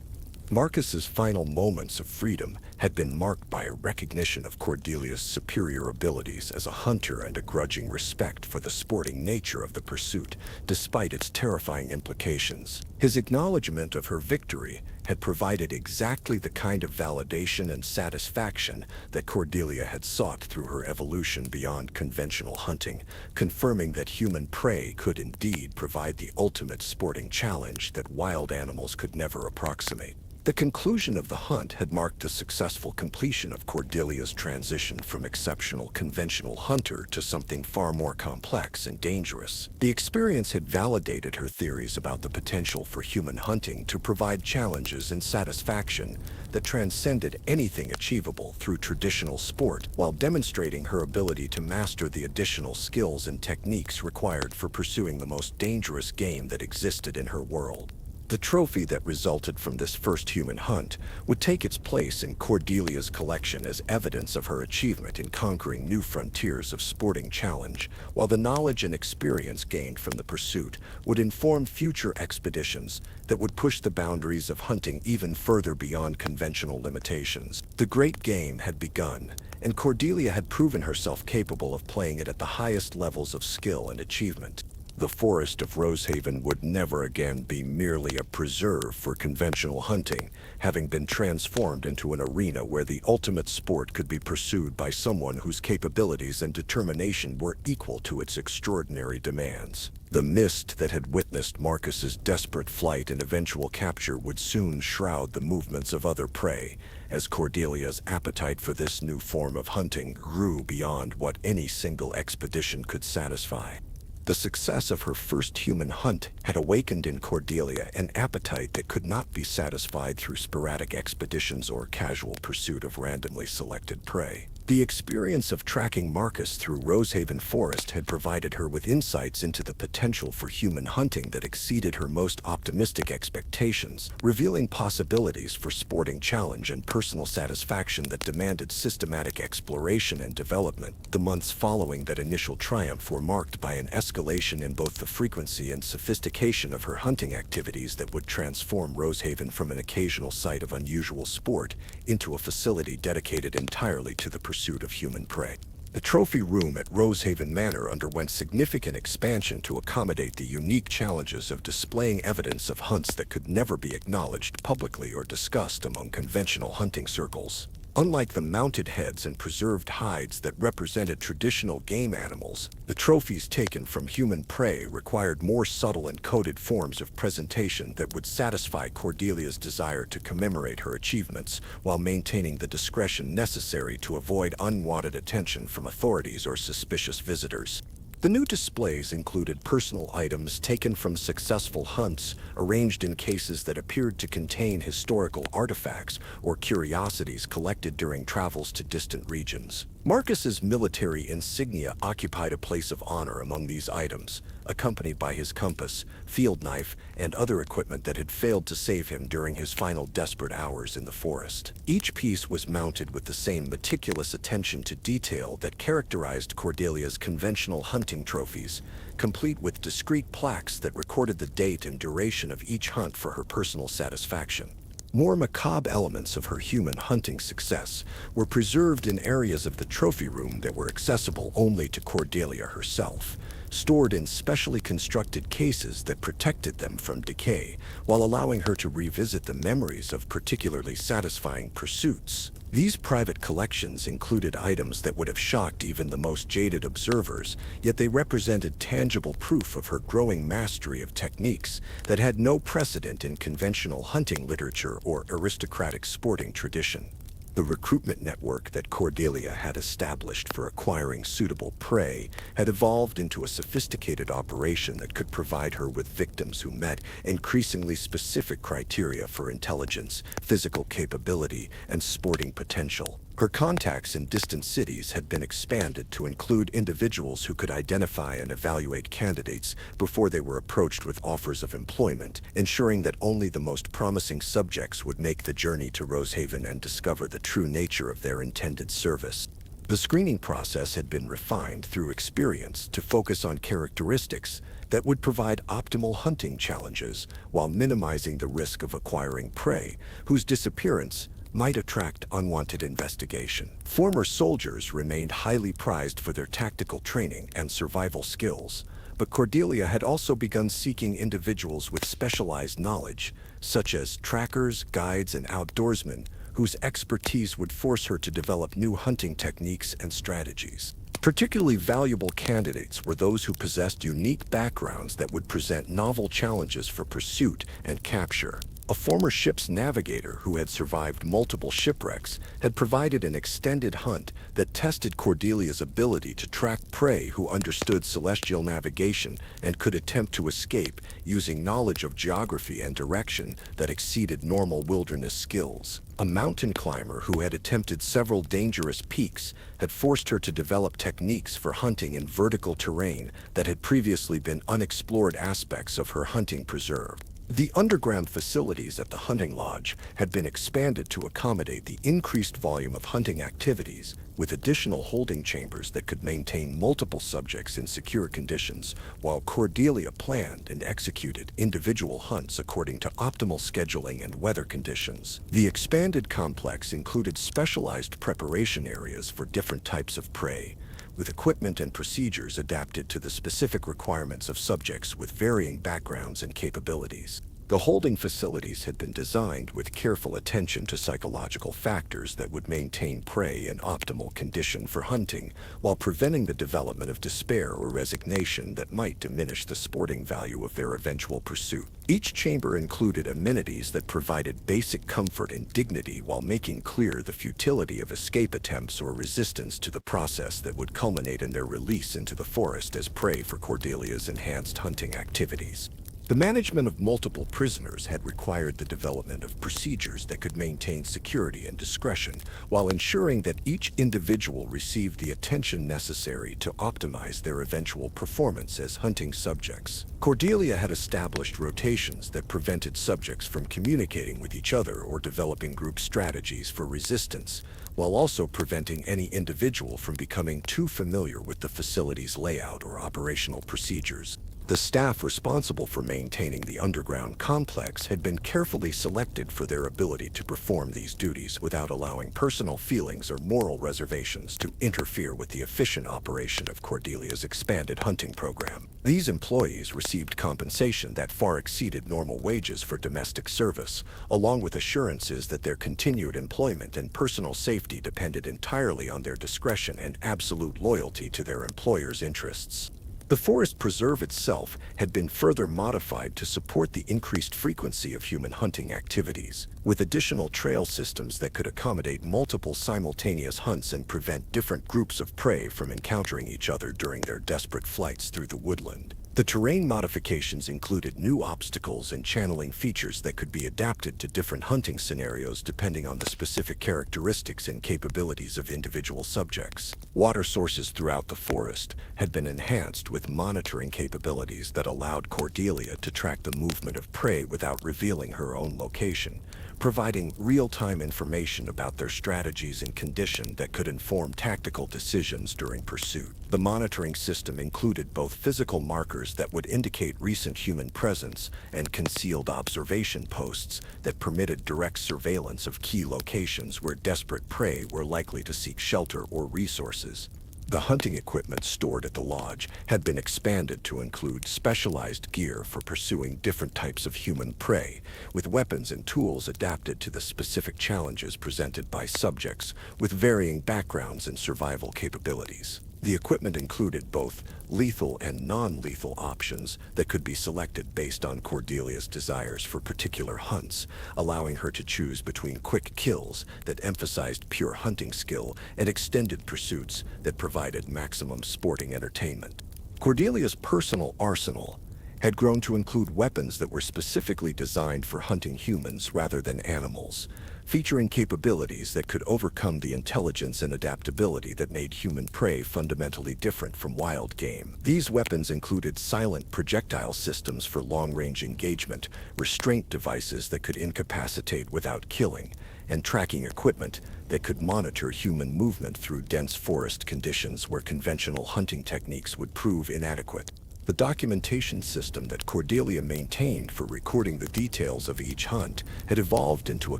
Marcus's final moments of freedom had been marked by a recognition of Cordelia's superior abilities as a hunter and a grudging respect for the sporting nature of the pursuit, despite its terrifying implications. His acknowledgement of her victory had provided exactly the kind of validation and satisfaction that Cordelia had sought through her evolution beyond conventional hunting, confirming that human prey could indeed provide the ultimate sporting challenge that wild animals could never approximate. The conclusion of the hunt had marked the successful completion of Cordelia's transition from exceptional conventional hunter to something far more complex and dangerous. The experience had validated her theories about the potential for human hunting to provide challenges and satisfaction that transcended anything achievable through traditional sport, while demonstrating her ability to master the additional skills and techniques required for pursuing the most dangerous game that existed in her world. The trophy that resulted from this first human hunt would take its place in Cordelia's collection as evidence of her achievement in conquering new frontiers of sporting challenge, while the knowledge and experience gained from the pursuit would inform future expeditions that would push the boundaries of hunting even further beyond conventional limitations. The great game had begun, and Cordelia had proven herself capable of playing it at the highest levels of skill and achievement. The forest of Rosehaven would never again be merely a preserve for conventional hunting, having been transformed into an arena where the ultimate sport could be pursued by someone whose capabilities and determination were equal to its extraordinary demands. The mist that had witnessed Marcus's desperate flight and eventual capture would soon shroud the movements of other prey, as Cordelia's appetite for this new form of hunting grew beyond what any single expedition could satisfy. The success of her first human hunt had awakened in Cordelia an appetite that could not be satisfied through sporadic expeditions or casual pursuit of randomly selected prey. The experience of tracking Marcus through Rosehaven Forest had provided her with insights into the potential for human hunting that exceeded her most optimistic expectations, revealing possibilities for sporting challenge and personal satisfaction that demanded systematic exploration and development. The months following that initial triumph were marked by an escalation in both the frequency and sophistication of her hunting activities that would transform Rosehaven from an occasional site of unusual sport into a facility dedicated entirely to the pursuit of human prey. The trophy room at Rosehaven Manor underwent significant expansion to accommodate the unique challenges of displaying evidence of hunts that could never be acknowledged publicly or discussed among conventional hunting circles. Unlike the mounted heads and preserved hides that represented traditional game animals, the trophies taken from human prey required more subtle and coded forms of presentation that would satisfy Cordelia's desire to commemorate her achievements while maintaining the discretion necessary to avoid unwanted attention from authorities or suspicious visitors. The new displays included personal items taken from successful hunts, arranged in cases that appeared to contain historical artifacts or curiosities collected during travels to distant regions. Marcus's military insignia occupied a place of honor among these items, accompanied by his compass, field knife, and other equipment that had failed to save him during his final desperate hours in the forest. Each piece was mounted with the same meticulous attention to detail that characterized Cordelia's conventional hunting trophies, complete with discrete plaques that recorded the date and duration of each hunt for her personal satisfaction. More macabre elements of her human hunting success were preserved in areas of the trophy room that were accessible only to Cordelia herself, stored in specially constructed cases that protected them from decay, while allowing her to revisit the memories of particularly satisfying pursuits. These private collections included items that would have shocked even the most jaded observers, yet they represented tangible proof of her growing mastery of techniques that had no precedent in conventional hunting literature or aristocratic sporting tradition. The recruitment network that Cordelia had established for acquiring suitable prey had evolved into a sophisticated operation that could provide her with victims who met increasingly specific criteria for intelligence, physical capability, and sporting potential. Her contacts in distant cities had been expanded to include individuals who could identify and evaluate candidates before they were approached with offers of employment, ensuring that only the most promising subjects would make the journey to Rosehaven and discover the true nature of their intended service. The screening process had been refined through experience to focus on characteristics that would provide optimal hunting challenges while minimizing the risk of acquiring prey whose disappearance might attract unwanted investigation. Former soldiers remained highly prized for their tactical training and survival skills, but Cordelia had also begun seeking individuals with specialized knowledge, such as trackers, guides, and outdoorsmen, whose expertise would force her to develop new hunting techniques and strategies. Particularly valuable candidates were those who possessed unique backgrounds that would present novel challenges for pursuit and capture. A former ship's navigator who had survived multiple shipwrecks had provided an extended hunt that tested Cordelia's ability to track prey who understood celestial navigation and could attempt to escape using knowledge of geography and direction that exceeded normal wilderness skills. A mountain climber who had attempted several dangerous peaks had forced her to develop techniques for hunting in vertical terrain that had previously been unexplored aspects of her hunting preserve. The underground facilities at the hunting lodge had been expanded to accommodate the increased volume of hunting activities, with additional holding chambers that could maintain multiple subjects in secure conditions, while Cordelia planned and executed individual hunts according to optimal scheduling and weather conditions. The expanded complex included specialized preparation areas for different types of prey, with equipment and procedures adapted to the specific requirements of subjects with varying backgrounds and capabilities. The holding facilities had been designed with careful attention to psychological factors that would maintain prey in optimal condition for hunting, while preventing the development of despair or resignation that might diminish the sporting value of their eventual pursuit. Each chamber included amenities that provided basic comfort and dignity while making clear the futility of escape attempts or resistance to the process that would culminate in their release into the forest as prey for Cordelia's enhanced hunting activities. The management of multiple prisoners had required the development of procedures that could maintain security and discretion, while ensuring that each individual received the attention necessary to optimize their eventual performance as hunting subjects. Cordelia had established rotations that prevented subjects from communicating with each other or developing group strategies for resistance, while also preventing any individual from becoming too familiar with the facility's layout or operational procedures. The staff responsible for maintaining the underground complex had been carefully selected for their ability to perform these duties without allowing personal feelings or moral reservations to interfere with the efficient operation of Cordelia's expanded hunting program. These employees received compensation that far exceeded normal wages for domestic service, along with assurances that their continued employment and personal safety depended entirely on their discretion and absolute loyalty to their employer's interests. The forest preserve itself had been further modified to support the increased frequency of human hunting activities, with additional trail systems that could accommodate multiple simultaneous hunts and prevent different groups of prey from encountering each other during their desperate flights through the woodland. The terrain modifications included new obstacles and channeling features that could be adapted to different hunting scenarios depending on the specific characteristics and capabilities of individual subjects. Water sources throughout the forest had been enhanced with monitoring capabilities that allowed Cordelia to track the movement of prey without revealing her own location, providing real-time information about their strategies and condition that could inform tactical decisions during pursuit. The monitoring system included both physical markers that would indicate recent human presence and concealed observation posts that permitted direct surveillance of key locations where desperate prey were likely to seek shelter or resources. The hunting equipment stored at the lodge had been expanded to include specialized gear for pursuing different types of human prey, with weapons and tools adapted to the specific challenges presented by subjects with varying backgrounds and survival capabilities. The equipment included both lethal and non-lethal options that could be selected based on Cordelia's desires for particular hunts, allowing her to choose between quick kills that emphasized pure hunting skill and extended pursuits that provided maximum sporting entertainment. Cordelia's personal arsenal had grown to include weapons that were specifically designed for hunting humans rather than animals, featuring capabilities that could overcome the intelligence and adaptability that made human prey fundamentally different from wild game. These weapons included silent projectile systems for long-range engagement, restraint devices that could incapacitate without killing, and tracking equipment that could monitor human movement through dense forest conditions where conventional hunting techniques would prove inadequate. The documentation system that Cordelia maintained for recording the details of each hunt had evolved into a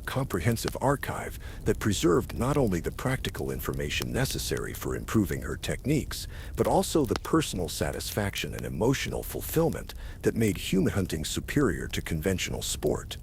comprehensive archive that preserved not only the practical information necessary for improving her techniques, but also the personal satisfaction and emotional fulfillment that made human hunting superior to conventional sport.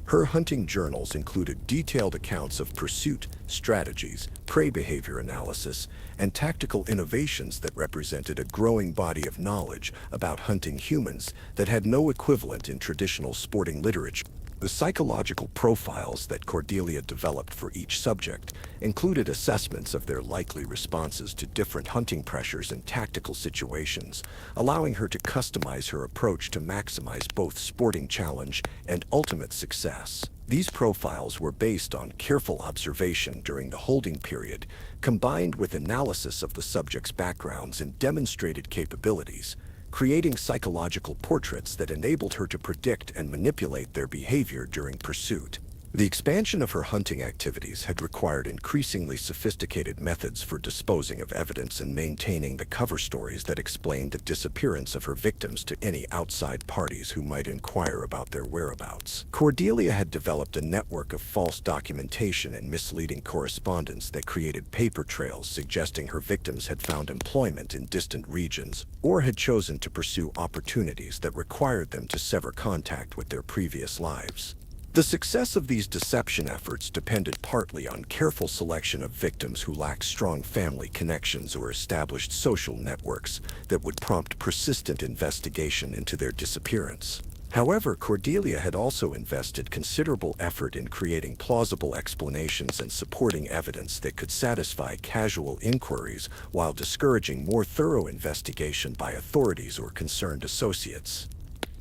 Her hunting journals included detailed accounts of pursuit, strategies, prey behavior analysis, and tactical innovations that represented a growing body of knowledge about hunting humans that had no equivalent in traditional sporting literature. The psychological profiles that Cordelia developed for each subject included assessments of their likely responses to different hunting pressures and tactical situations, allowing her to customize her approach to maximize both sporting challenge and ultimate success. These profiles were based on careful observation during the holding period, combined with analysis of the subject's backgrounds and demonstrated capabilities, creating psychological portraits that enabled her to predict and manipulate their behavior during pursuit. The expansion of her hunting activities had required increasingly sophisticated methods for disposing of evidence and maintaining the cover stories that explained the disappearance of her victims to any outside parties who might inquire about their whereabouts. Cordelia had developed a network of false documentation and misleading correspondence that created paper trails suggesting her victims had found employment in distant regions or had chosen to pursue opportunities that required them to sever contact with their previous lives. The success of these deception efforts depended partly on careful selection of victims who lacked strong family connections or established social networks that would prompt persistent investigation into their disappearance. However, Cordelia had also invested considerable effort in creating plausible explanations and supporting evidence that could satisfy casual inquiries while discouraging more thorough investigation by authorities or concerned associates.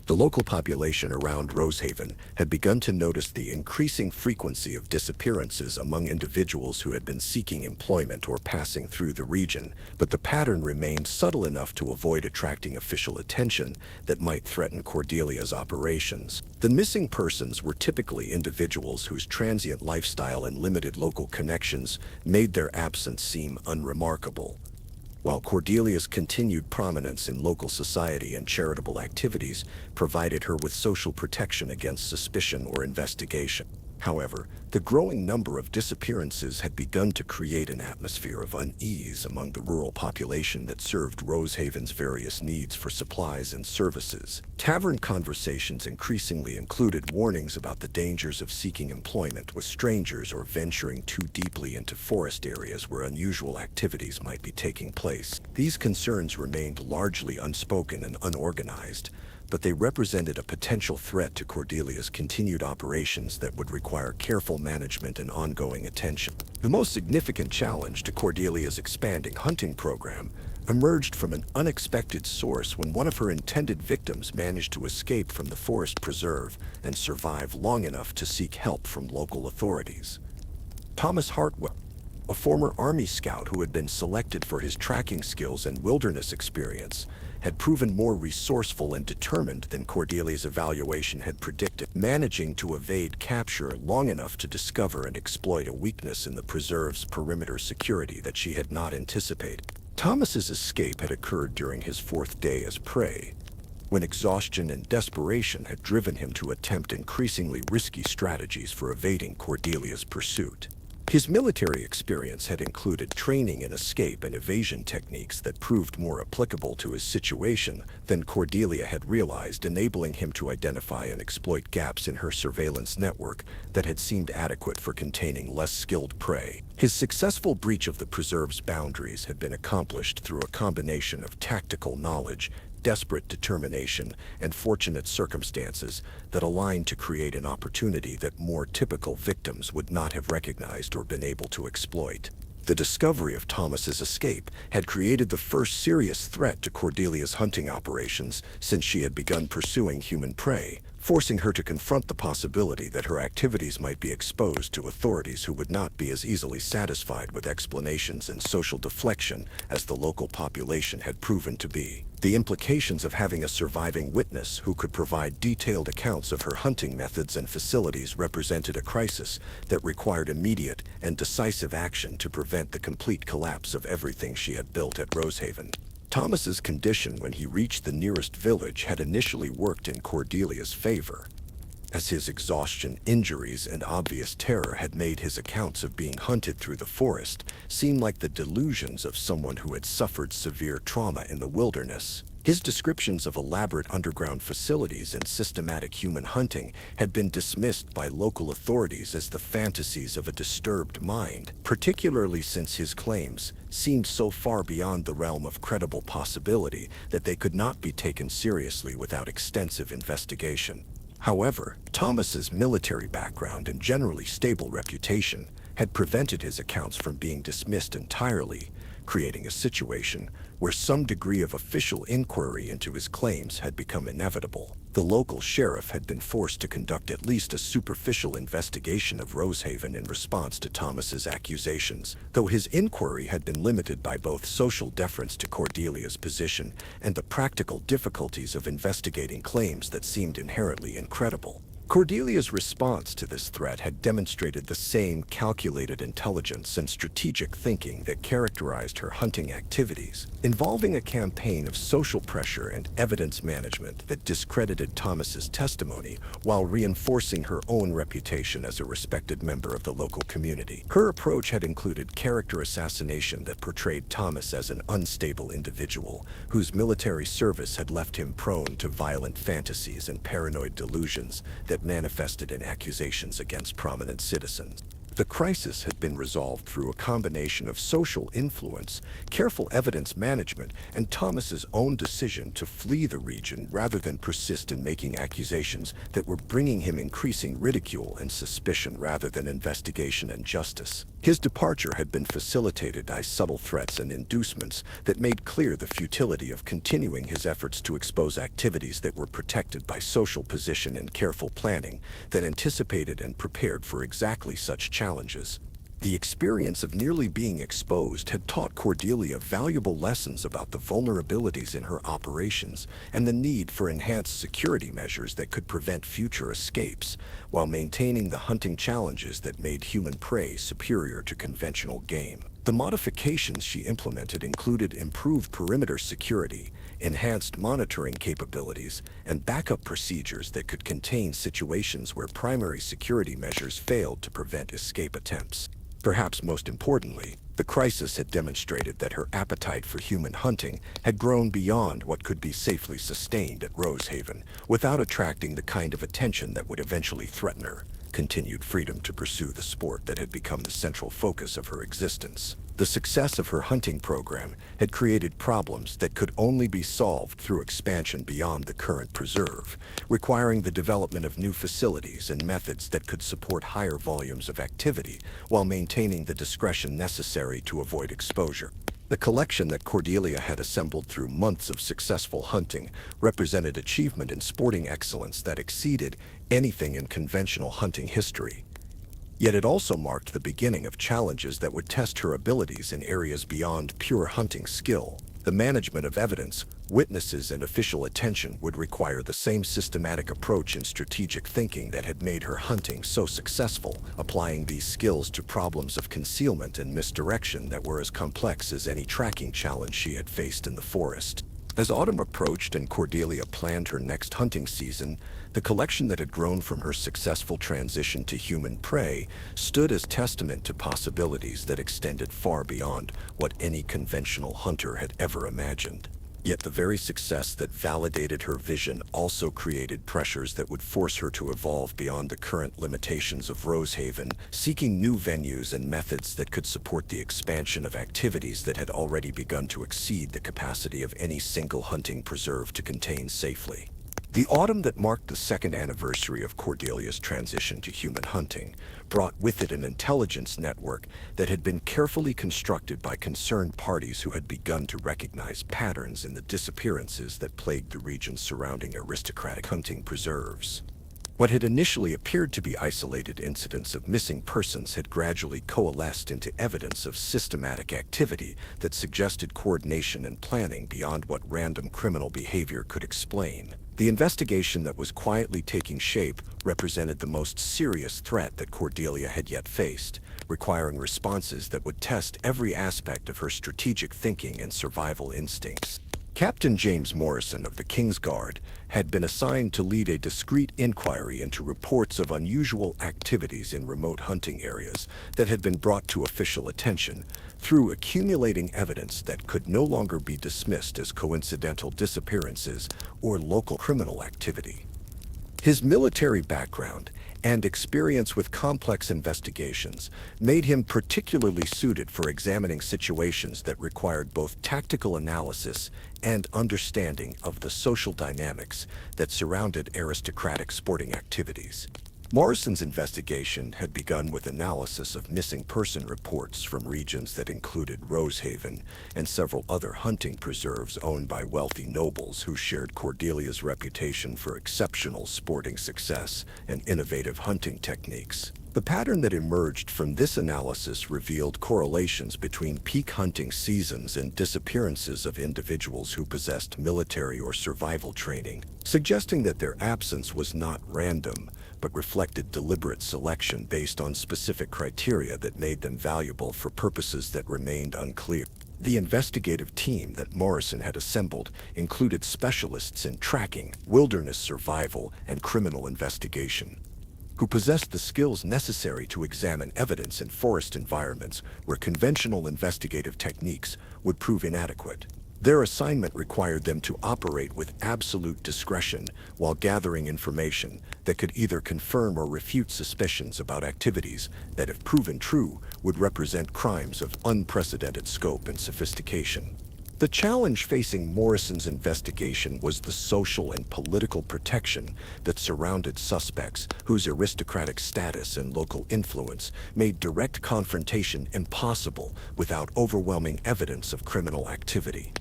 The local population around Rosehaven had begun to notice the increasing frequency of disappearances among individuals who had been seeking employment or passing through the region, but the pattern remained subtle enough to avoid attracting official attention that might threaten Cordelia's operations. The missing persons were typically individuals whose transient lifestyle and limited local connections made their absence seem unremarkable. while Cordelia's continued prominence in local society and charitable activities provided her with social protection against suspicion or investigation. However, the growing number of disappearances had begun to create an atmosphere of unease among the rural population that served Rosehaven's various needs for supplies and services. Tavern conversations increasingly included warnings about the dangers of seeking employment with strangers or venturing too deeply into forest areas where unusual activities might be taking place. These concerns remained largely unspoken and unorganized, but they represented a potential threat to Cordelia's continued operations that would require careful management and ongoing attention. The most significant challenge to Cordelia's expanding hunting program emerged from an unexpected source when one of her intended victims managed to escape from the forest preserve and survive long enough to seek help from local authorities. Thomas Hartwell, a former Army scout who had been selected for his tracking skills and wilderness experience, had proven more resourceful and determined than Cordelia's evaluation had predicted, managing to evade capture long enough to discover and exploit a weakness in the preserve's perimeter security that she had not anticipated. Thomas's escape had occurred during his fourth day as prey, when exhaustion and desperation had driven him to attempt increasingly risky strategies for evading Cordelia's pursuit. His military experience had included training in escape and evasion techniques that proved more applicable to his situation than Cordelia had realized, enabling him to identify and exploit gaps in her surveillance network that had seemed adequate for containing less skilled prey. His successful breach of the preserve's boundaries had been accomplished through a combination of tactical knowledge, desperate determination, and fortunate circumstances that aligned to create an opportunity that more typical victims would not have recognized or been able to exploit. The discovery of Thomas's escape had created the first serious threat to Cordelia's hunting operations since she had begun pursuing human prey, forcing her to confront the possibility that her activities might be exposed to authorities who would not be as easily satisfied with explanations and social deflection as the local population had proven to be. The implications of having a surviving witness who could provide detailed accounts of her hunting methods and facilities represented a crisis that required immediate and decisive action to prevent the complete collapse of everything she had built at Rosehaven. Thomas's condition when he reached the nearest village had initially worked in Cordelia's favor, as his exhaustion, injuries, and obvious terror had made his accounts of being hunted through the forest seem like the delusions of someone who had suffered severe trauma in the wilderness. His descriptions of elaborate underground facilities and systematic human hunting had been dismissed by local authorities as the fantasies of a disturbed mind, particularly since his claims seemed so far beyond the realm of credible possibility that they could not be taken seriously without extensive investigation. However, Thomas's military background and generally stable reputation had prevented his accounts from being dismissed entirely, creating a situation where some degree of official inquiry into his claims had become inevitable. The local sheriff had been forced to conduct at least a superficial investigation of Rosehaven in response to Thomas's accusations, though his inquiry had been limited by both social deference to Cordelia's position and the practical difficulties of investigating claims that seemed inherently incredible. Cordelia's response to this threat had demonstrated the same calculated intelligence and strategic thinking that characterized her hunting activities, involving a campaign of social pressure and evidence management that discredited Thomas's testimony while reinforcing her own reputation as a respected member of the local community. Her approach had included character assassination that portrayed Thomas as an unstable individual whose military service had left him prone to violent fantasies and paranoid delusions that manifested in accusations against prominent citizens. The crisis had been resolved through a combination of social influence, careful evidence management, and Thomas's own decision to flee the region rather than persist in making accusations that were bringing him increasing ridicule and suspicion rather than investigation and justice. His departure had been facilitated by subtle threats and inducements that made clear the futility of continuing his efforts to expose activities that were protected by social position and careful planning that anticipated and prepared for exactly such challenges. The experience of nearly being exposed had taught Cordelia valuable lessons about the vulnerabilities in her operations and the need for enhanced security measures that could prevent future escapes, while maintaining the hunting challenges that made human prey superior to conventional game. The modifications she implemented included improved perimeter security, enhanced monitoring capabilities, and backup procedures that could contain situations where primary security measures failed to prevent escape attempts. Perhaps most importantly, the crisis had demonstrated that her appetite for human hunting had grown beyond what could be safely sustained at Rosehaven, without attracting the kind of attention that would eventually threaten her continued freedom to pursue the sport that had become the central focus of her existence. The success of her hunting program had created problems that could only be solved through expansion beyond the current preserve, requiring the development of new facilities and methods that could support higher volumes of activity while maintaining the discretion necessary to avoid exposure. The collection that Cordelia had assembled through months of successful hunting represented achievement in sporting excellence that exceeded anything in conventional hunting history. Yet it also marked the beginning of challenges that would test her abilities in areas beyond pure hunting skill. The management of evidence, witnesses, and official attention would require the same systematic approach and strategic thinking that had made her hunting so successful, applying these skills to problems of concealment and misdirection that were as complex as any tracking challenge she had faced in the forest. As autumn approached and Cordelia planned her next hunting season, the collection that had grown from her successful transition to human prey stood as testament to possibilities that extended far beyond what any conventional hunter had ever imagined. Yet the very success that validated her vision also created pressures that would force her to evolve beyond the current limitations of Rosehaven, seeking new venues and methods that could support the expansion of activities that had already begun to exceed the capacity of any single hunting preserve to contain safely. The autumn that marked the second anniversary of Cordelia's transition to human hunting brought with it an intelligence network that had been carefully constructed by concerned parties who had begun to recognize patterns in the disappearances that plagued the regions surrounding aristocratic hunting preserves. What had initially appeared to be isolated incidents of missing persons had gradually coalesced into evidence of systematic activity that suggested coordination and planning beyond what random criminal behavior could explain. The investigation that was quietly taking shape represented the most serious threat that Cordelia had yet faced, requiring responses that would test every aspect of her strategic thinking and survival instincts. Captain James Morrison of the King's Guard had been assigned to lead a discreet inquiry into reports of unusual activities in remote hunting areas that had been brought to official attention through accumulating evidence that could no longer be dismissed as coincidental disappearances or local criminal activity. His military background and experience with complex investigations made him particularly suited for examining situations that required both tactical analysis and understanding of the social dynamics that surrounded aristocratic sporting activities. Morrison's investigation had begun with analysis of missing person reports from regions that included Rosehaven and several other hunting preserves owned by wealthy nobles who shared Cordelia's reputation for exceptional sporting success and innovative hunting techniques. The pattern that emerged from this analysis revealed correlations between peak hunting seasons and disappearances of individuals who possessed military or survival training, suggesting that their absence was not random, but reflected deliberate selection based on specific criteria that made them valuable for purposes that remained unclear. The investigative team that Morrison had assembled included specialists in tracking, wilderness survival, and criminal investigation, who possessed the skills necessary to examine evidence in forest environments where conventional investigative techniques would prove inadequate. Their assignment required them to operate with absolute discretion while gathering information that could either confirm or refute suspicions about activities that, if proven true, would represent crimes of unprecedented scope and sophistication. The challenge facing Morrison's investigation was the social and political protection that surrounded suspects whose aristocratic status and local influence made direct confrontation impossible without overwhelming evidence of criminal activity.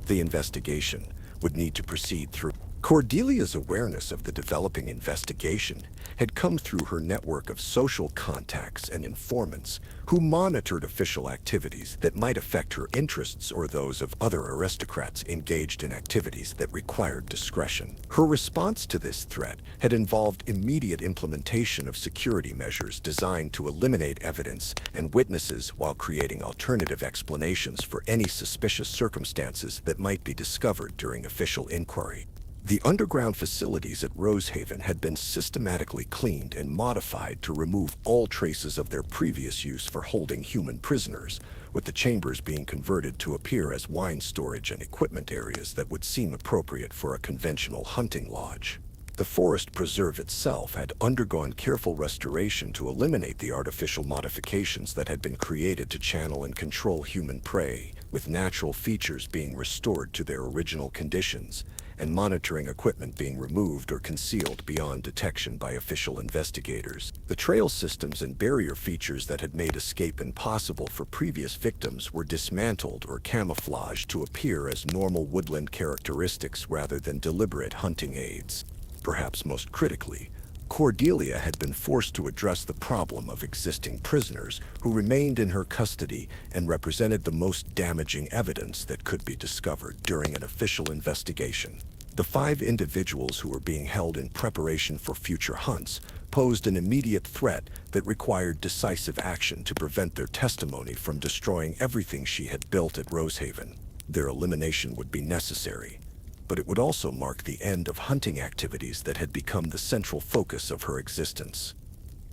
The investigation would need to proceed through Cordelia's awareness of the developing investigation had come through her network of social contacts and informants who monitored official activities that might affect her interests or those of other aristocrats engaged in activities that required discretion. Her response to this threat had involved immediate implementation of security measures designed to eliminate evidence and witnesses while creating alternative explanations for any suspicious circumstances that might be discovered during official inquiry. The underground facilities at Rosehaven had been systematically cleaned and modified to remove all traces of their previous use for holding human prisoners, with the chambers being converted to appear as wine storage and equipment areas that would seem appropriate for a conventional hunting lodge. The forest preserve itself had undergone careful restoration to eliminate the artificial modifications that had been created to channel and control human prey, with natural features being restored to their original conditions, and monitoring equipment being removed or concealed beyond detection by official investigators. The trail systems and barrier features that had made escape impossible for previous victims were dismantled or camouflaged to appear as normal woodland characteristics rather than deliberate hunting aids. Perhaps most critically, Cordelia had been forced to address the problem of existing prisoners who remained in her custody and represented the most damaging evidence that could be discovered during an official investigation. The 5 individuals who were being held in preparation for future hunts posed an immediate threat that required decisive action to prevent their testimony from destroying everything she had built at Rosehaven. Their elimination would be necessary, but it would also mark the end of hunting activities that had become the central focus of her existence.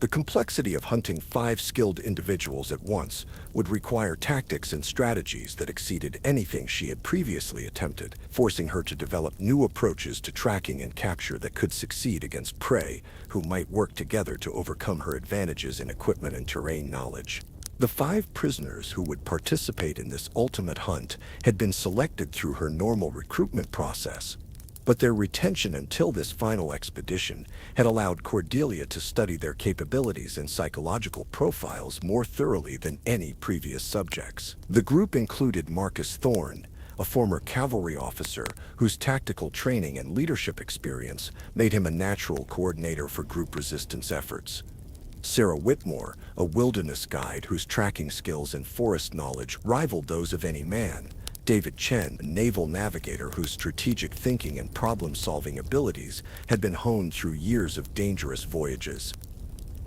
The complexity of hunting 5 skilled individuals at once would require tactics and strategies that exceeded anything she had previously attempted, forcing her to develop new approaches to tracking and capture that could succeed against prey who might work together to overcome her advantages in equipment and terrain knowledge. The 5 prisoners who would participate in this ultimate hunt had been selected through her normal recruitment process, but their retention until this final expedition had allowed Cordelia to study their capabilities and psychological profiles more thoroughly than any previous subjects. The group included Marcus Thorne, a former cavalry officer whose tactical training and leadership experience made him a natural coordinator for group resistance efforts. Sarah Whitmore, a wilderness guide whose tracking skills and forest knowledge rivaled those of any man. David Chen, a naval navigator whose strategic thinking and problem-solving abilities had been honed through years of dangerous voyages.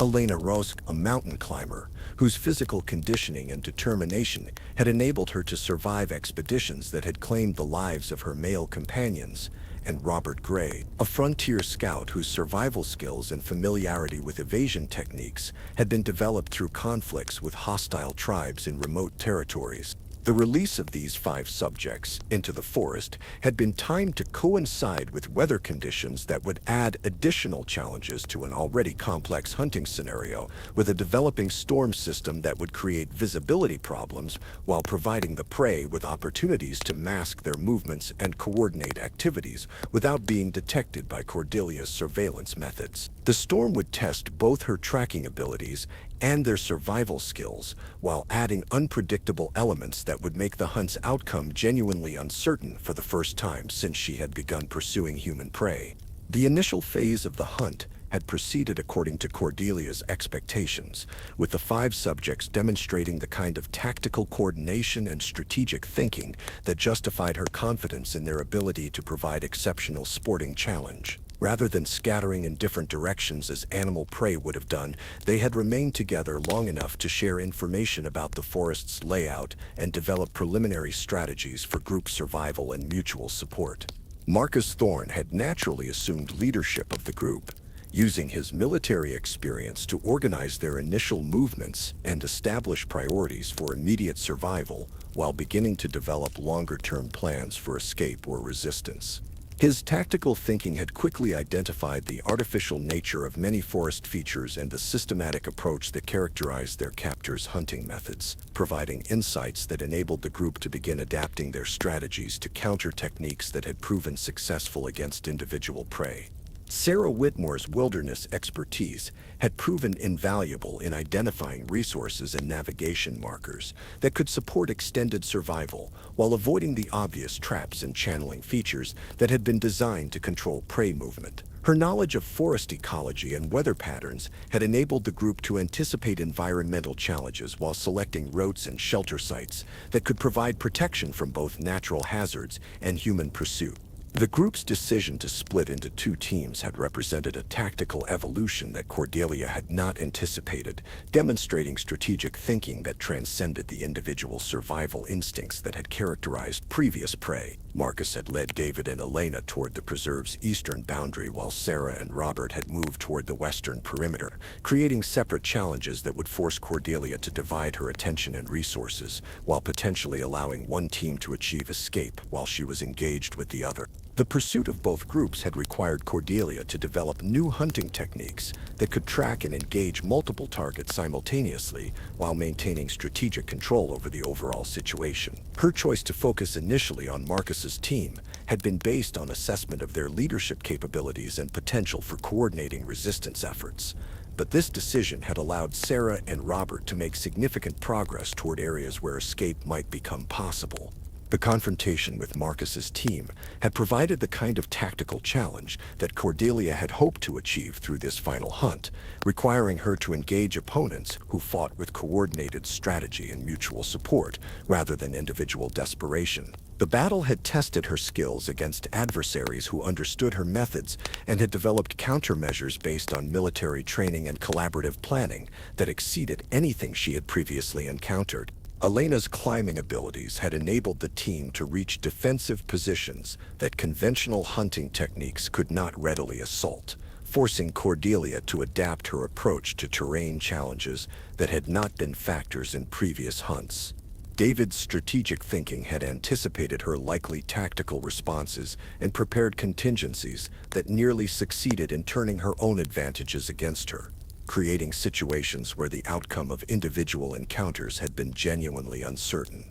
Elena Rosk, a mountain climber whose physical conditioning and determination had enabled her to survive expeditions that had claimed the lives of her male companions. And Robert Gray, a frontier scout whose survival skills and familiarity with evasion techniques had been developed through conflicts with hostile tribes in remote territories. The release of these 5 subjects into the forest had been timed to coincide with weather conditions that would add additional challenges to an already complex hunting scenario, with a developing storm system that would create visibility problems while providing the prey with opportunities to mask their movements and coordinate activities without being detected by Cordelia's surveillance methods. The storm would test both her tracking abilities and their survival skills, while adding unpredictable elements that would make the hunt's outcome genuinely uncertain for the first time since she had begun pursuing human prey. The initial phase of the hunt had proceeded according to Cordelia's expectations, with the 5 subjects demonstrating the kind of tactical coordination and strategic thinking that justified her confidence in their ability to provide exceptional sporting challenge. Rather than scattering in different directions as animal prey would have done, they had remained together long enough to share information about the forest's layout and develop preliminary strategies for group survival and mutual support. Marcus Thorne had naturally assumed leadership of the group, using his military experience to organize their initial movements and establish priorities for immediate survival, while beginning to develop longer-term plans for escape or resistance. His tactical thinking had quickly identified the artificial nature of many forest features and the systematic approach that characterized their captors' hunting methods, providing insights that enabled the group to begin adapting their strategies to counter techniques that had proven successful against individual prey. Sarah Whitmore's wilderness expertise had proven invaluable in identifying resources and navigation markers that could support extended survival while avoiding the obvious traps and channeling features that had been designed to control prey movement. Her knowledge of forest ecology and weather patterns had enabled the group to anticipate environmental challenges while selecting routes and shelter sites that could provide protection from both natural hazards and human pursuit. The group's decision to split into two teams had represented a tactical evolution that Cordelia had not anticipated, demonstrating strategic thinking that transcended the individual survival instincts that had characterized previous prey. Marcus had led David and Elena toward the preserve's eastern boundary, while Sarah and Robert had moved toward the western perimeter, creating separate challenges that would force Cordelia to divide her attention and resources, while potentially allowing one team to achieve escape while she was engaged with the other. The pursuit of both groups had required Cordelia to develop new hunting techniques that could track and engage multiple targets simultaneously while maintaining strategic control over the overall situation. Her choice to focus initially on Marcus's team had been based on assessment of their leadership capabilities and potential for coordinating resistance efforts. But this decision had allowed Sarah and Robert to make significant progress toward areas where escape might become possible. The confrontation with Marcus's team had provided the kind of tactical challenge that Cordelia had hoped to achieve through this final hunt, requiring her to engage opponents who fought with coordinated strategy and mutual support rather than individual desperation. The battle had tested her skills against adversaries who understood her methods and had developed countermeasures based on military training and collaborative planning that exceeded anything she had previously encountered. Elena's climbing abilities had enabled the team to reach defensive positions that conventional hunting techniques could not readily assault, forcing Cordelia to adapt her approach to terrain challenges that had not been factors in previous hunts. David's strategic thinking had anticipated her likely tactical responses and prepared contingencies that nearly succeeded in turning her own advantages against her, creating situations where the outcome of individual encounters had been genuinely uncertain.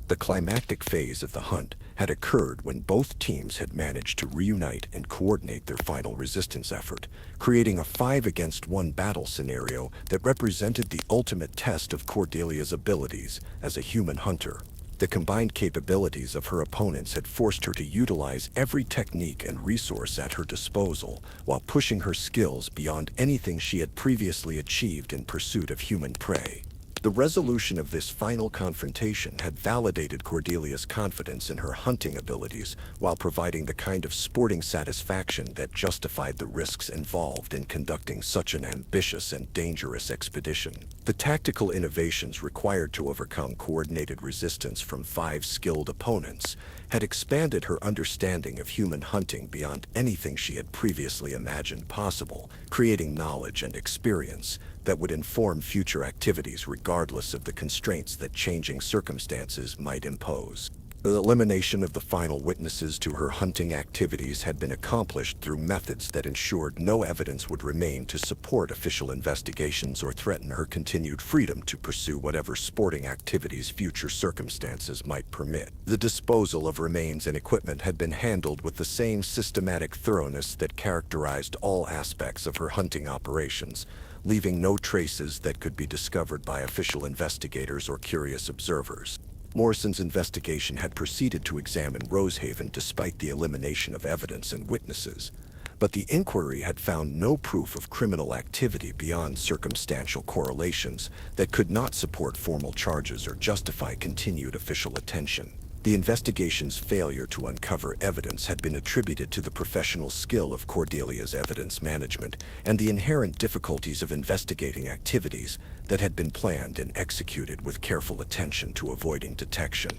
The climactic phase of the hunt had occurred when both teams had managed to reunite and coordinate their final resistance effort, creating a 5-against-1 battle scenario that represented the ultimate test of Cordelia's abilities as a human hunter. The combined capabilities of her opponents had forced her to utilize every technique and resource at her disposal, while pushing her skills beyond anything she had previously achieved in pursuit of human prey. The resolution of this final confrontation had validated Cordelia's confidence in her hunting abilities while providing the kind of sporting satisfaction that justified the risks involved in conducting such an ambitious and dangerous expedition. The tactical innovations required to overcome coordinated resistance from 5 skilled opponents had expanded her understanding of human hunting beyond anything she had previously imagined possible, creating knowledge and experience that would inform future activities regardless of the constraints that changing circumstances might impose. The elimination of the final witnesses to her hunting activities had been accomplished through methods that ensured no evidence would remain to support official investigations or threaten her continued freedom to pursue whatever sporting activities future circumstances might permit. The disposal of remains and equipment had been handled with the same systematic thoroughness that characterized all aspects of her hunting operations, leaving no traces that could be discovered by official investigators or curious observers. Morrison's investigation had proceeded to examine Rosehaven despite the elimination of evidence and witnesses, but the inquiry had found no proof of criminal activity beyond circumstantial correlations that could not support formal charges or justify continued official attention. The investigation's failure to uncover evidence had been attributed to the professional skill of Cordelia's evidence management and the inherent difficulties of investigating activities that had been planned and executed with careful attention to avoiding detection.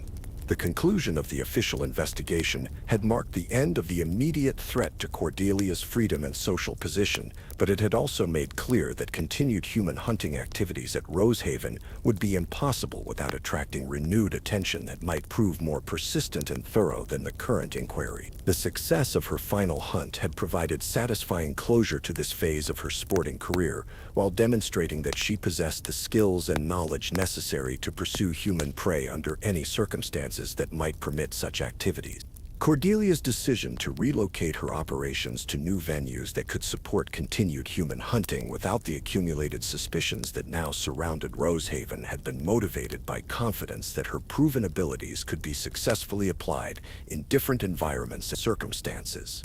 The conclusion of the official investigation had marked the end of the immediate threat to Cordelia's freedom and social position, but it had also made clear that continued human hunting activities at Rosehaven would be impossible without attracting renewed attention that might prove more persistent and thorough than the current inquiry. The success of her final hunt had provided satisfying closure to this phase of her sporting career, while demonstrating that she possessed the skills and knowledge necessary to pursue human prey under any circumstances that might permit such activities. Cordelia's decision to relocate her operations to new venues that could support continued human hunting without the accumulated suspicions that now surrounded Rosehaven had been motivated by confidence that her proven abilities could be successfully applied in different environments and circumstances.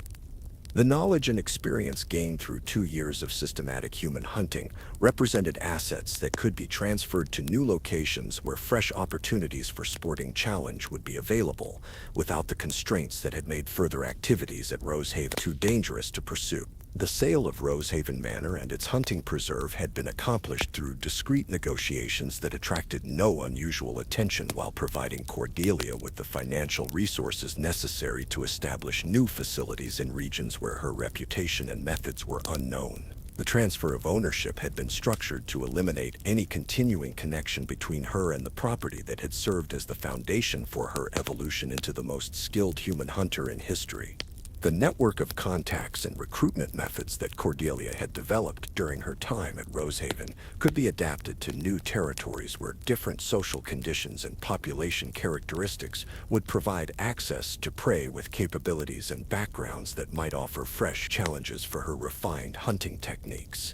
The knowledge and experience gained through 2 years of systematic human hunting represented assets that could be transferred to new locations where fresh opportunities for sporting challenge would be available, without the constraints that had made further activities at Rosehaven too dangerous to pursue. The sale of Rosehaven Manor and its hunting preserve had been accomplished through discreet negotiations that attracted no unusual attention while providing Cordelia with the financial resources necessary to establish new facilities in regions where her reputation and methods were unknown. The transfer of ownership had been structured to eliminate any continuing connection between her and the property that had served as the foundation for her evolution into the most skilled human hunter in history. The network of contacts and recruitment methods that Cordelia had developed during her time at Rosehaven could be adapted to new territories where different social conditions and population characteristics would provide access to prey with capabilities and backgrounds that might offer fresh challenges for her refined hunting techniques.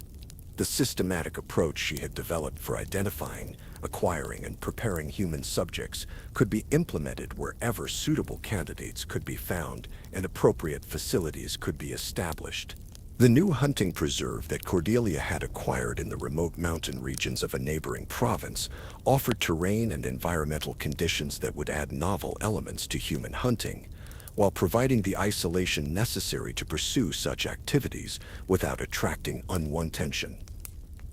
The systematic approach she had developed for identifying, acquiring, and preparing human subjects could be implemented wherever suitable candidates could be found and appropriate facilities could be established. The new hunting preserve that Cordelia had acquired in the remote mountain regions of a neighboring province offered terrain and environmental conditions that would add novel elements to human hunting, while providing the isolation necessary to pursue such activities without attracting unwanted attention.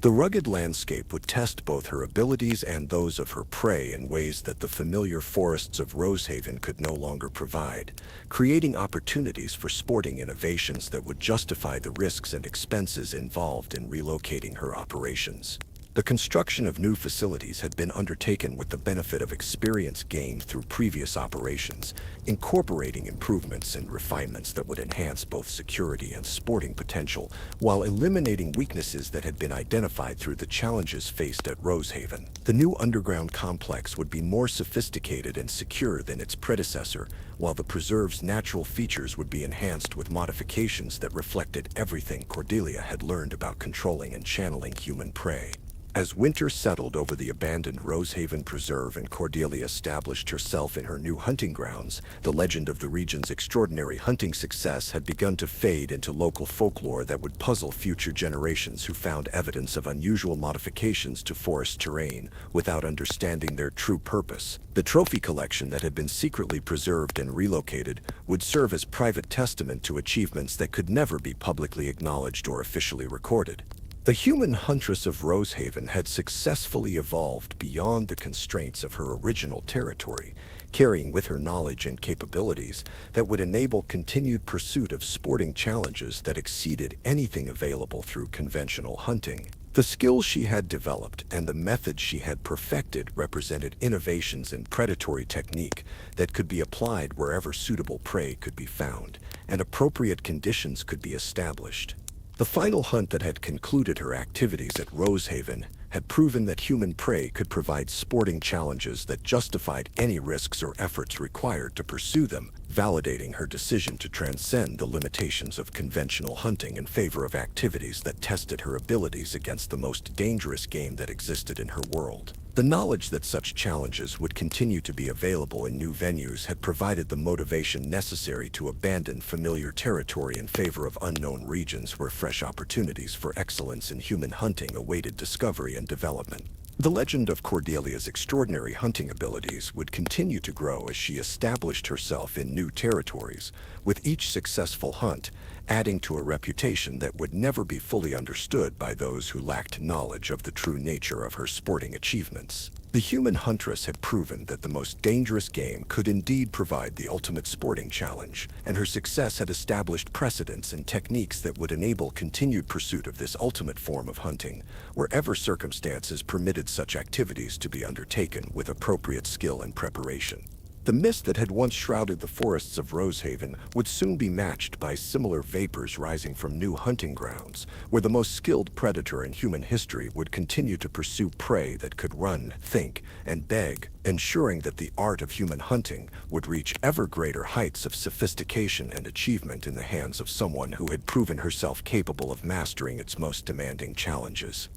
The rugged landscape would test both her abilities and those of her prey in ways that the familiar forests of Rosehaven could no longer provide, creating opportunities for sporting innovations that would justify the risks and expenses involved in relocating her operations. The construction of new facilities had been undertaken with the benefit of experience gained through previous operations, incorporating improvements and refinements that would enhance both security and sporting potential, while eliminating weaknesses that had been identified through the challenges faced at Rosehaven. The new underground complex would be more sophisticated and secure than its predecessor, while the preserve's natural features would be enhanced with modifications that reflected everything Cordelia had learned about controlling and channeling human prey. As winter settled over the abandoned Rosehaven Preserve and Cordelia established herself in her new hunting grounds, the legend of the region's extraordinary hunting success had begun to fade into local folklore that would puzzle future generations who found evidence of unusual modifications to forest terrain without understanding their true purpose. The trophy collection that had been secretly preserved and relocated would serve as private testament to achievements that could never be publicly acknowledged or officially recorded. The human huntress of Rosehaven had successfully evolved beyond the constraints of her original territory, carrying with her knowledge and capabilities that would enable continued pursuit of sporting challenges that exceeded anything available through conventional hunting. The skills she had developed and the methods she had perfected represented innovations in predatory technique that could be applied wherever suitable prey could be found and appropriate conditions could be established. The final hunt that had concluded her activities at Rosehaven had proven that human prey could provide sporting challenges that justified any risks or efforts required to pursue them, validating her decision to transcend the limitations of conventional hunting in favor of activities that tested her abilities against the most dangerous game that existed in her world. The knowledge that such challenges would continue to be available in new venues had provided the motivation necessary to abandon familiar territory in favor of unknown regions where fresh opportunities for excellence in human hunting awaited discovery and development. The legend of Cordelia's extraordinary hunting abilities would continue to grow as she established herself in new territories, with each successful hunt adding to a reputation that would never be fully understood by those who lacked knowledge of the true nature of her sporting achievements. The human huntress had proven that the most dangerous game could indeed provide the ultimate sporting challenge, and her success had established precedents and techniques that would enable continued pursuit of this ultimate form of hunting, wherever circumstances permitted such activities to be undertaken with appropriate skill and preparation. The mist that had once shrouded the forests of Rosehaven would soon be matched by similar vapors rising from new hunting grounds, where the most skilled predator in human history would continue to pursue prey that could run, think, and beg, ensuring that the art of human hunting would reach ever greater heights of sophistication and achievement in the hands of someone who had proven herself capable of mastering its most demanding challenges.